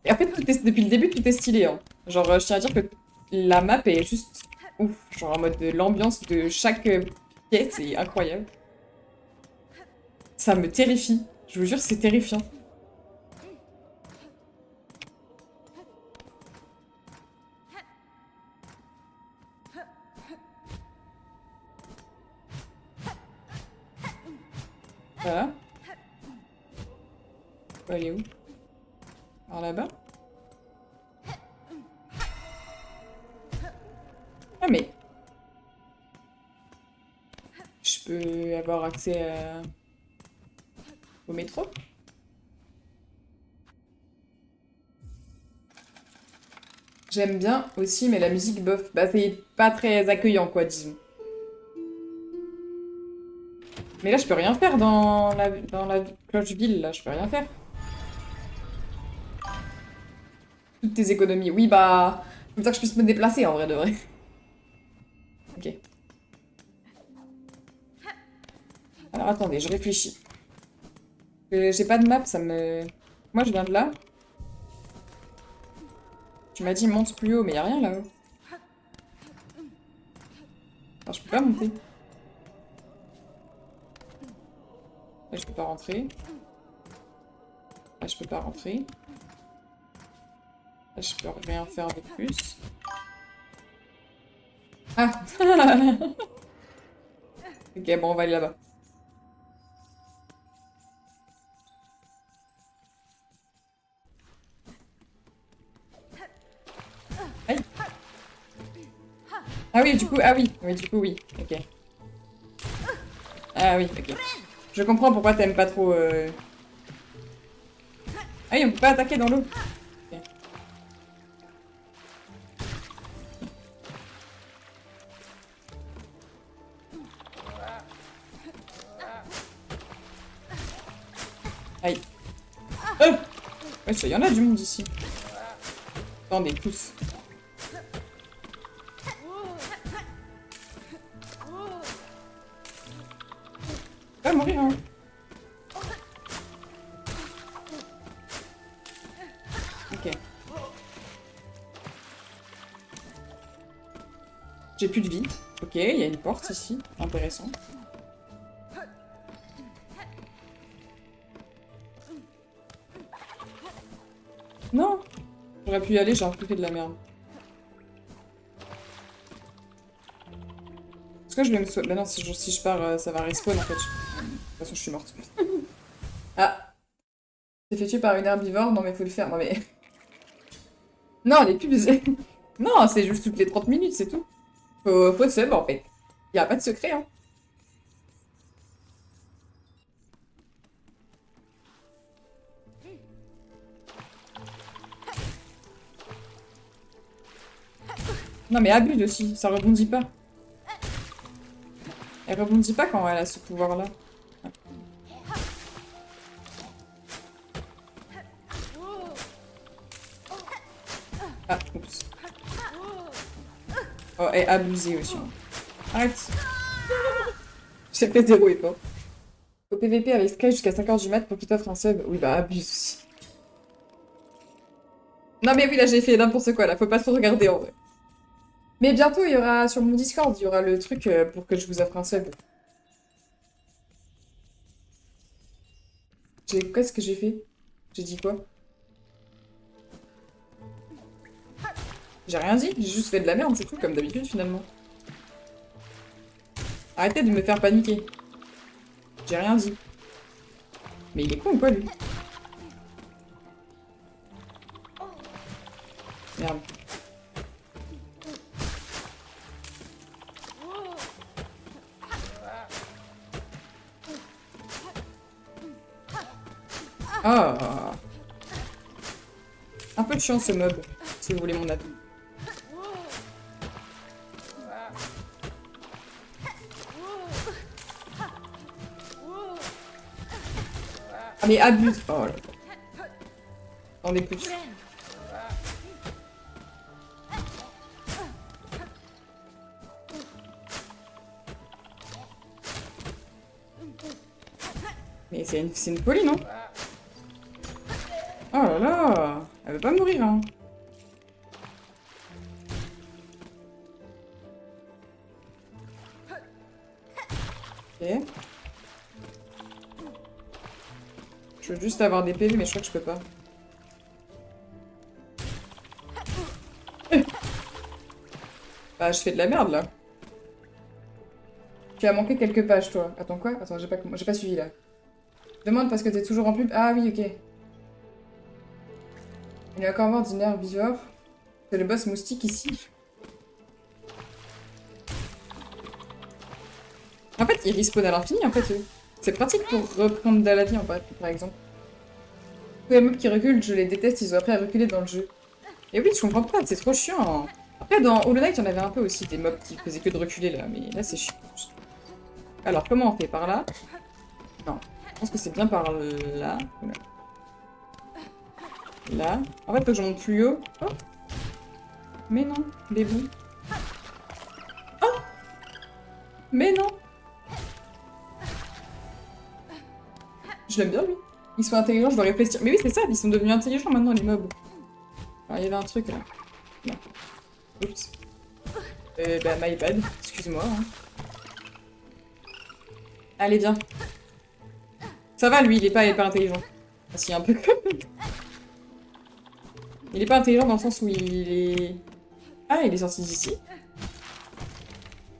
Et en fait, depuis le début, tout est stylé. Hein. Genre, je tiens à dire que la map est juste ouf. Genre, en mode de l'ambiance de chaque pièce, c'est incroyable. Ça me terrifie. Je vous jure, c'est terrifiant. Voilà. Faut aller où? Par là-bas? Ah, mais... Je peux avoir accès au métro? J'aime bien aussi, mais la musique bof. Bah, c'est pas très accueillant, quoi, disons. Mais là, je peux rien faire dans la cloche-ville, là. Je peux rien faire. Toutes tes économies. Oui, bah... Comme ça que je puisse me déplacer, en vrai de vrai. Ok. Alors, attendez, je réfléchis. J'ai pas de map, ça me... Moi, je viens de là. Tu m'as dit monte plus haut, mais y a rien là-haut. Alors, je peux pas monter. Là, je peux pas rentrer. Là, je peux pas rentrer. Là, je peux rien faire de plus. Ah. Ok, bon, on va aller là-bas. Aïe. Ah oui, du coup, ah oui. Oui, du coup, oui. Ok. Ah oui, ok. Je comprends pourquoi t'aimes pas trop... Ah oui, on peut pas attaquer dans l'eau. Ok. Aïe. Ouais, ça y en a du monde ici. Attendez, pousse. Va mourir, hein. Ok. J'ai plus de vie. Ok, il y a une porte ici. Intéressant. Non! J'aurais pu y aller, j'ai un peu fait de la merde. Est-ce que je vais me sauver? Bah non, si je pars, ça va respawn en fait. De toute façon, je suis morte. Ah! C'est fait tuer par une herbivore? Non mais faut le faire, non mais... Non, les pubs... Non, c'est juste toutes les 30 minutes, c'est tout. Faut sub en fait. Y a pas de secret, hein. Non mais abuse aussi, ça rebondit pas. Elle rebondit pas quand elle a ce pouvoir-là. Ah, oups. Oh, elle est abusée aussi. Hein. Arrête. J'ai fait 0 et pas. Au PVP avec Sky jusqu'à 5h du mat pour qu'il t'offre un sub. Oui, bah abuse aussi. Non mais oui, là j'ai fait n'importe quoi, là. Faut pas trop regarder en vrai. Mais bientôt, il y aura sur mon Discord, il y aura le truc pour que je vous offre un sub. Qu'est-ce que j'ai fait? J'ai dit quoi? J'ai rien dit, j'ai juste fait de la merde, c'est tout, comme d'habitude finalement. Arrêtez de me faire paniquer. J'ai rien dit. Mais il est con ou quoi, lui? Merde. Ah! Un peu chiant ce mob, si vous voulez mon avis. Ah mais abuse! Oh là. Attendez plus. Mais c'est une folie, non? Oh là là! Elle veut pas mourir, hein. Ok. Je veux juste avoir des PV, mais je crois que je peux pas. Bah, je fais de la merde, là. Tu as manqué quelques pages, toi. Attends, quoi? Attends, j'ai pas suivi, là. Demande parce que t'es toujours en pub. Ah oui, ok. Il y a encore mort d'une herbivore. C'est le boss moustique, ici. En fait, ils respawnent à l'infini, en fait, eux. C'est pratique pour reprendre de la vie, par exemple. Tous les mobs qui reculent, je les déteste, ils ont appris à reculer dans le jeu. Et oui, je comprends pas, c'est trop chiant. Hein. Après, dans Hollow Knight, il y en avait un peu aussi, des mobs qui faisaient que de reculer, là. Mais là, c'est chiant. Alors, comment on fait? Par là? Non. Je pense que c'est bien par là. Là. En fait, faut que je monte plus haut. Oh. Mais non, bébé. Oh. Mais non. Je l'aime bien, lui. Ils sont intelligents, je dois réfléchir. Mais oui, c'est ça, ils sont devenus intelligents maintenant, les mobs. Alors, il y avait un truc, là. Non. Oups. Bah, my bad. Excuse-moi. Hein. Allez, viens. Ça va, lui, il est pas intelligent. Ah si, un peu comme... Il est pas intelligent dans le sens où il est... Ah, il est sorti d'ici?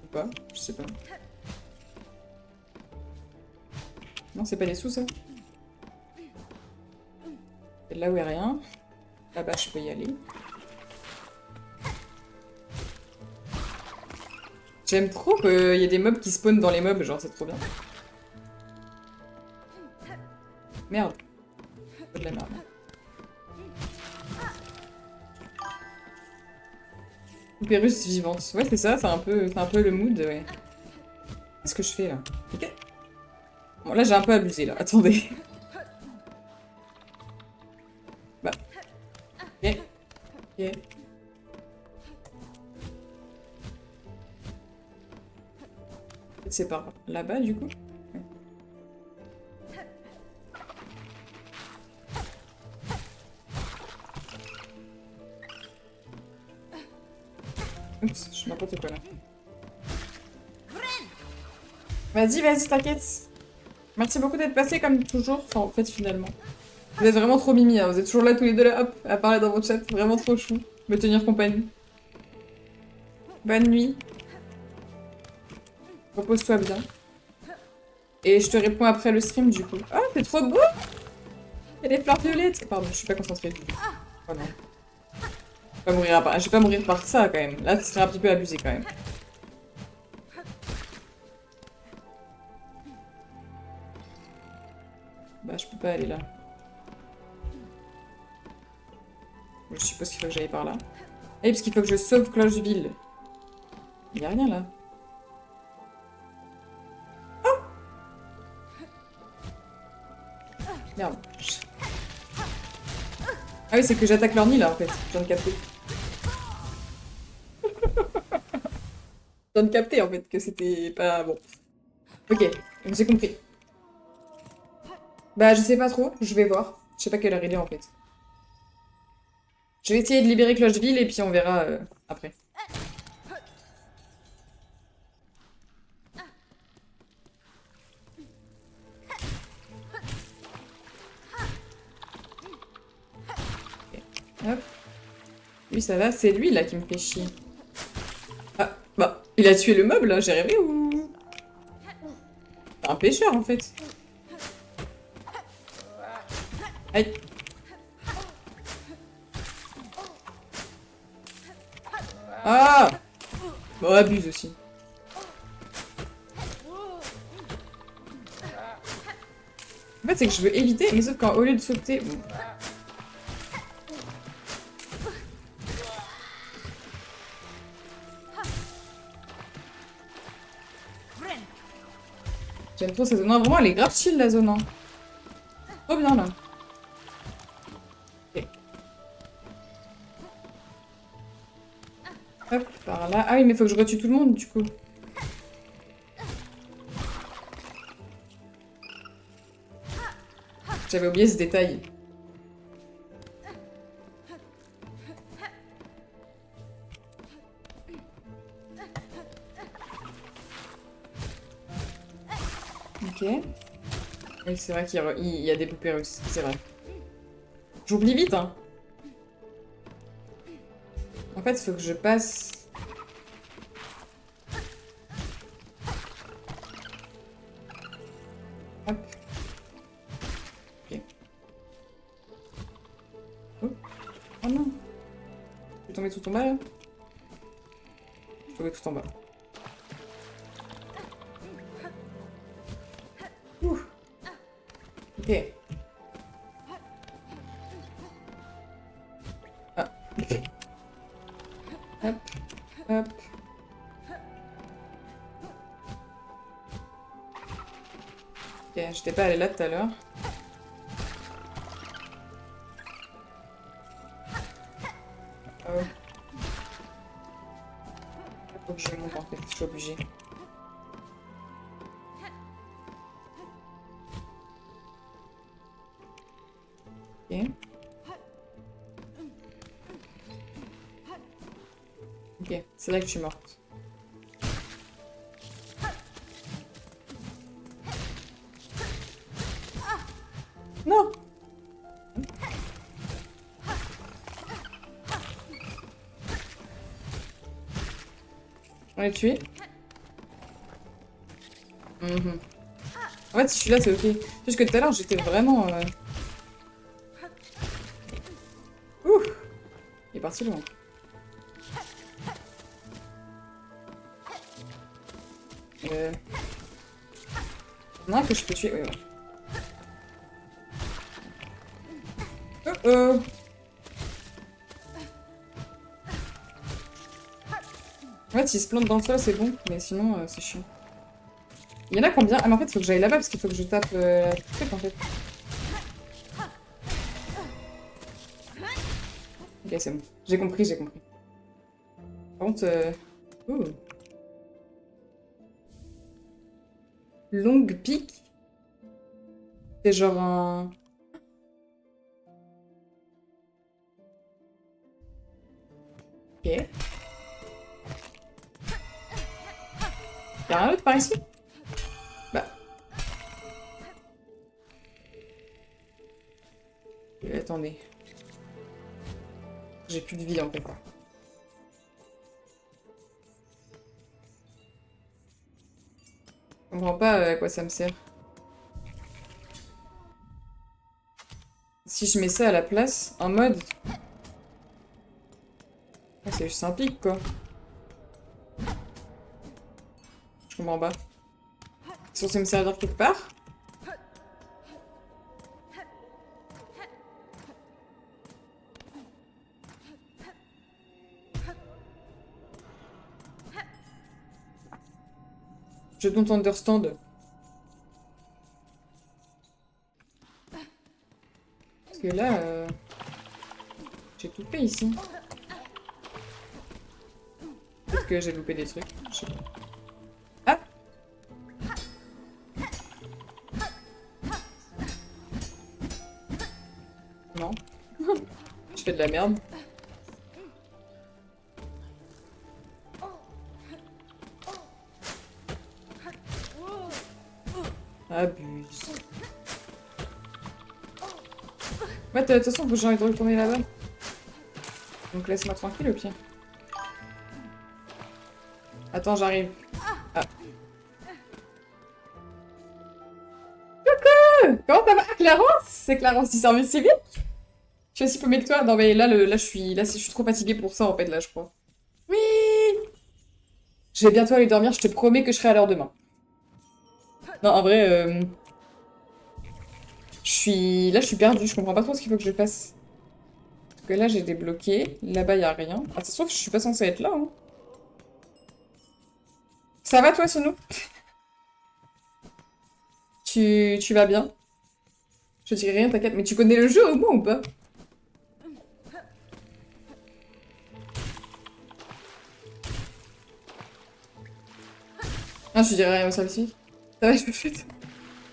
Ou pas? Je sais pas. Non, c'est pas des sous, ça. Et là où il y a rien. Là-bas, je peux y aller. J'aime trop qu'il y ait des mobs qui spawnent dans les mobs, genre c'est trop bien. Merde. C'est de la merde. Poupée vivante. Ouais, c'est ça, c'est un peu le mood, ouais. Qu'est-ce que je fais, là? Ok. Bon, là, j'ai un peu abusé, là. Attendez. Bah. Ok. Ok. C'est par là-bas, du coup. Ouais. Oups, je suis n'importe quoi, là. Vas-y, vas-y, t'inquiète. Merci beaucoup d'être passé, comme toujours. Enfin, en fait, finalement. Vous êtes vraiment trop mimi, hein. Vous êtes toujours là, tous les deux, là, hop, à parler dans votre chat. Vraiment trop chou. Me tenir compagnie. Bonne nuit. Repose-toi bien. Et je te réponds après le stream, du coup. Oh, c'est trop beau! Il y a des fleurs violettes. Pardon, je suis pas concentrée. Oh non. Je vais pas mourir par ça, quand même. Là, ce serait un petit peu abusé, quand même. Bah, je peux pas aller là. Je suppose qu'il faut que j'aille par là. Eh, parce qu'il faut que je sauve Clocheville. Il y a rien, là. Oh! Merde. Ah oui, c'est que j'attaque leur nid, là, en fait. Je viens de capter. Je viens de capter, en fait, que c'était pas bon. Ok, j'ai compris. Bah, je sais pas trop. Je vais voir. Je sais pas quelle heure il est, en fait. Je vais essayer de libérer Clocheville, et puis on verra après. Hop. Lui, ça va, c'est lui, là, qui me fait chier. Ah, bah, il a tué le mob, là, j'ai rêvé, ou... C'est un pêcheur, en fait. Aïe. Ah! Bon, abuse aussi. En fait, c'est que je veux éviter, mais sauf qu'au lieu de sauter... Bon. J'aime trop cette zone. Non, vraiment, elle est grave chill, la zone. Hein. Trop bien, là. Ok. Hop, par là. Ah oui, mais faut que je retue tout le monde, du coup. J'avais oublié ce détail. Ok. Oui, c'est vrai qu'il y a des poupées russes, c'est vrai. J'oublie vite, hein. En fait, il faut que je passe... Hop. Ok. Oh, oh non. Je vais tomber tout en bas, là. Je vais tomber tout en bas. Ouh. Ok. Ah. Hop. Hop. Ok, j'étais pas allée là tout à l'heure. Oh. Faut que je monte en fait, je suis obligée. Ok. Ok, c'est là que je suis morte. Non. On l'a tué. Mhm. En fait, si je suis là, c'est ok. Juste que tout à l'heure, j'étais vraiment... Ouh. Il est parti loin. Non, que je peux tuer. Oui, ouais. Oh oh. En fait, s'il se plante dans le sol, c'est bon. Mais sinon, c'est chiant. Il y en a combien? Ah, mais en fait, il faut que j'aille là-bas parce qu'il faut que je tape la truc en fait. Ok, c'est bon. J'ai compris, j'ai compris. Par contre, ouh. Longue pique. C'est genre un... Ok. Y'a rien d'autre par ici? Bah. Attendez. J'ai plus de vie en fait. Je comprends pas à quoi ça me sert. Si je mets ça à la place, en mode... Ah, c'est juste un pic quoi. Je comprends pas. C'est censé me servir quelque part? Je don't understand. Parce que là, j'ai tout fait ici. Peut-être que j'ai loupé des trucs. Je sais pas. Ah! Non. Je fais de la merde. Abuse. Ouais, de toute façon, j'ai envie de retourner là-bas. Donc laisse-moi tranquille au pire. Attends, j'arrive. Ah. Coucou! Comment ça va, Clarence? C'est Clarence du service civique? Je suis aussi paumée que toi. Non mais là, je suis trop fatiguée pour ça en fait, là, je crois. Oui! Je vais bientôt aller dormir, je te promets que je serai à l'heure demain. Non, en vrai, là, je suis perdue, je comprends pas trop ce qu'il faut que je fasse. Parce que là, j'ai débloqué. Là-bas, y a rien. Ah, ça se trouve, je suis pas censée être là, hein. Ça va, toi, Sonou? Tu vas bien? Je dirais rien, t'inquiète. Mais tu connais le jeu au moins ou pas? Ah, je dirais rien au service civique. Ça va, je me fais.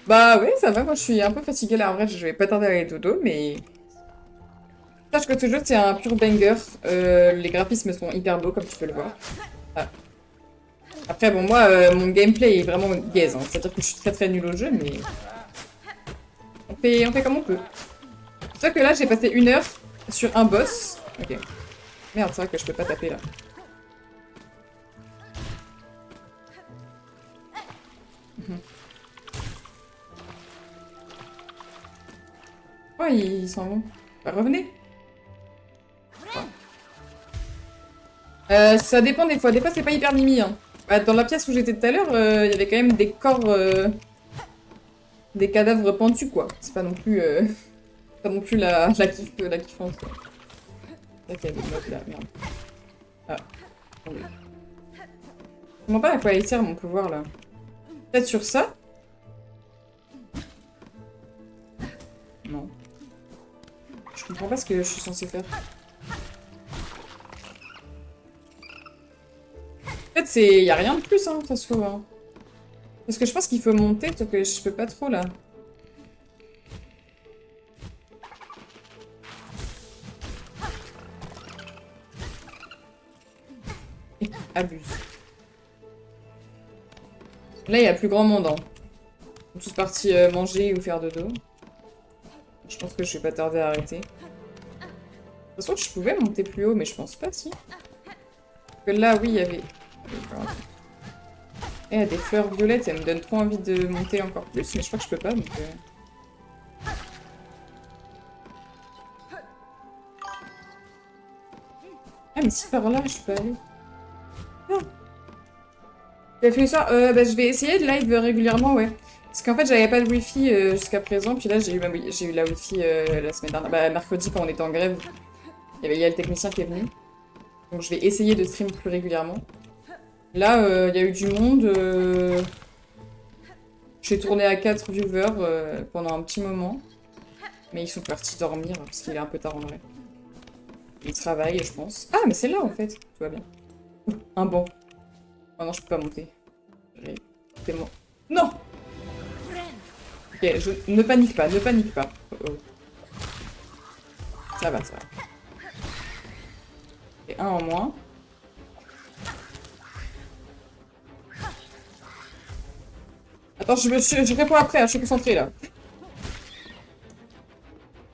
Bah oui, ça va, moi je suis un peu fatiguée là, en vrai, je vais pas tarder à aller dodo, mais... Sache que ce jeu, c'est un pur banger. Les graphismes sont hyper beaux, comme tu peux le voir. Ah. Après, bon, moi, mon gameplay est vraiment gaze, hein. C'est-à-dire que je suis très très nulle au jeu, mais... on fait comme on peut. C'est vrai que là, j'ai passé 1 heure sur un boss. Ok. Merde, c'est vrai que je peux pas taper, là. Oh, ils s'en vont. Bah, revenez. Ça dépend des fois. Des fois, c'est pas hyper mimi, hein. Bah, dans la pièce où j'étais tout à l'heure, il y avait quand même des corps... des cadavres pendus, quoi. C'est pas non plus... pas non plus la kiffance, quoi. Là, il y a des mobs, là. Merde. Ah. Attendez. Je comprends pas à quoi il sert, mon pouvoir, là. Peut-être sur ça? Non. Je comprends pas ce que je suis censée faire. En fait, c'est... y a rien de plus, hein, ça se trouve, hein. Parce que je pense qu'il faut monter, sauf que je peux pas trop, là. Abuse. Là, il y a plus grand monde, hein. Ils sont tous partis manger ou faire dodo. Je pense que je vais pas tarder à arrêter. De toute façon, je pouvais monter plus haut, mais je pense pas, si. Parce que là, oui, il y avait... Eh, il y a des fleurs violettes, elles me donnent trop envie de monter encore plus, mais je crois que je peux pas, donc... Ah, mais si par là, je peux aller. Ah. T'as fait ça? Bah, je vais essayer de live régulièrement, ouais. Parce qu'en fait, j'avais pas de wifi jusqu'à présent, puis là, j'ai eu la wifi la semaine dernière. Bah, mercredi, quand on était en grève, il y a le technicien qui est venu. Donc, je vais essayer de stream plus régulièrement. Là, il y a eu du monde. J'ai tourné à 4 viewers pendant un petit moment. Mais ils sont partis dormir, parce qu'il est un peu tard en vrai. Ils travaillent, je pense. Ah, mais c'est là, en fait. Tout va bien. Un banc. Oh non, je peux pas monter. C'est moi. Non! Ok, ne panique pas, ne panique pas. Oh, oh. Ça va, ça va. Et un en moins. Attends, je réponds après, hein, je suis concentrée là.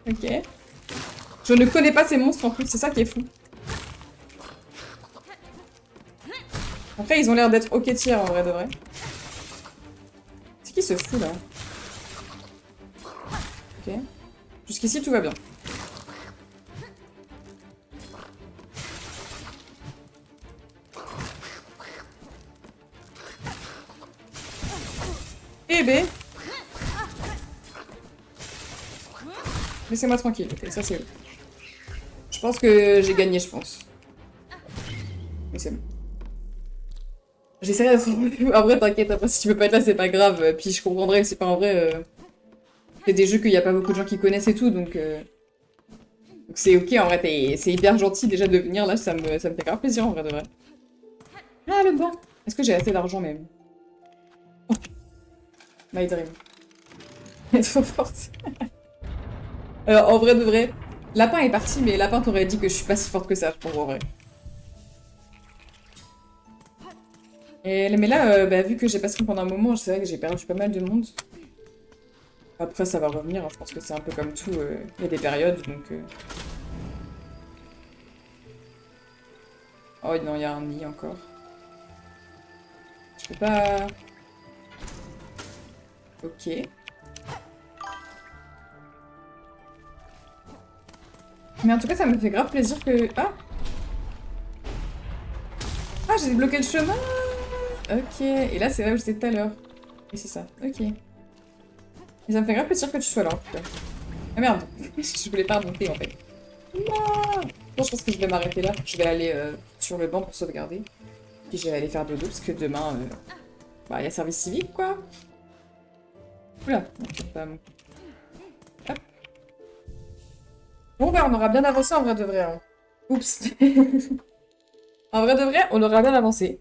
Ok. Je ne connais pas ces monstres en plus, c'est ça qui est fou. Après, ils ont l'air d'être ok tiers en vrai de vrai. C'est qui ce fou là? Ok. Jusqu'ici, tout va bien. Eh ben. Laissez-moi tranquille, ok, ça c'est... Je pense que j'ai gagné, je pense. Mais c'est bon. J'essaierai d'être... En vrai, t'inquiète, après si tu peux pas être là, c'est pas grave. Puis je comprendrai, c'est pas en vrai... C'est des jeux qu'il y a pas beaucoup de gens qui connaissent et tout, donc c'est ok, en vrai, c'est hyper gentil déjà de venir là, ça me fait grave plaisir en vrai de vrai. Ah, le banc! Est-ce que j'ai assez d'argent même? Oh. My dream. Elle est trop forte. Alors, en vrai de vrai, Lapin est parti, mais Lapin t'aurait dit que je suis pas si forte que ça, pour vrai. Mais là, bah, vu que j'ai pas stream pendant un moment, c'est vrai que j'ai perdu pas mal de monde. Après, ça va revenir, hein, je pense que c'est un peu comme tout, il y a des périodes, donc... Oh non, il y a un nid encore. Je peux pas... Ok. Mais en tout cas, ça me fait grave plaisir que... Ah! Ah, j'ai débloqué le chemin! Ok, et là, c'est là où j'étais tout à l'heure. Et c'est ça, ok. Et ça me fait grave plaisir que tu sois là, en tout cas. Ah merde, je voulais pas remonter, en fait. Non! Bon, je pense que je vais m'arrêter là. Je vais aller sur le banc pour sauvegarder. Puis je vais aller faire dodo, parce que demain, bah, il y a service civique, quoi. Oula, non, c'est pas... Hop. Bon, bah, on aura bien avancé en vrai de vrai. Hein. Oups. En vrai de vrai, on aura bien avancé.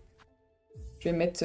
Je vais mettre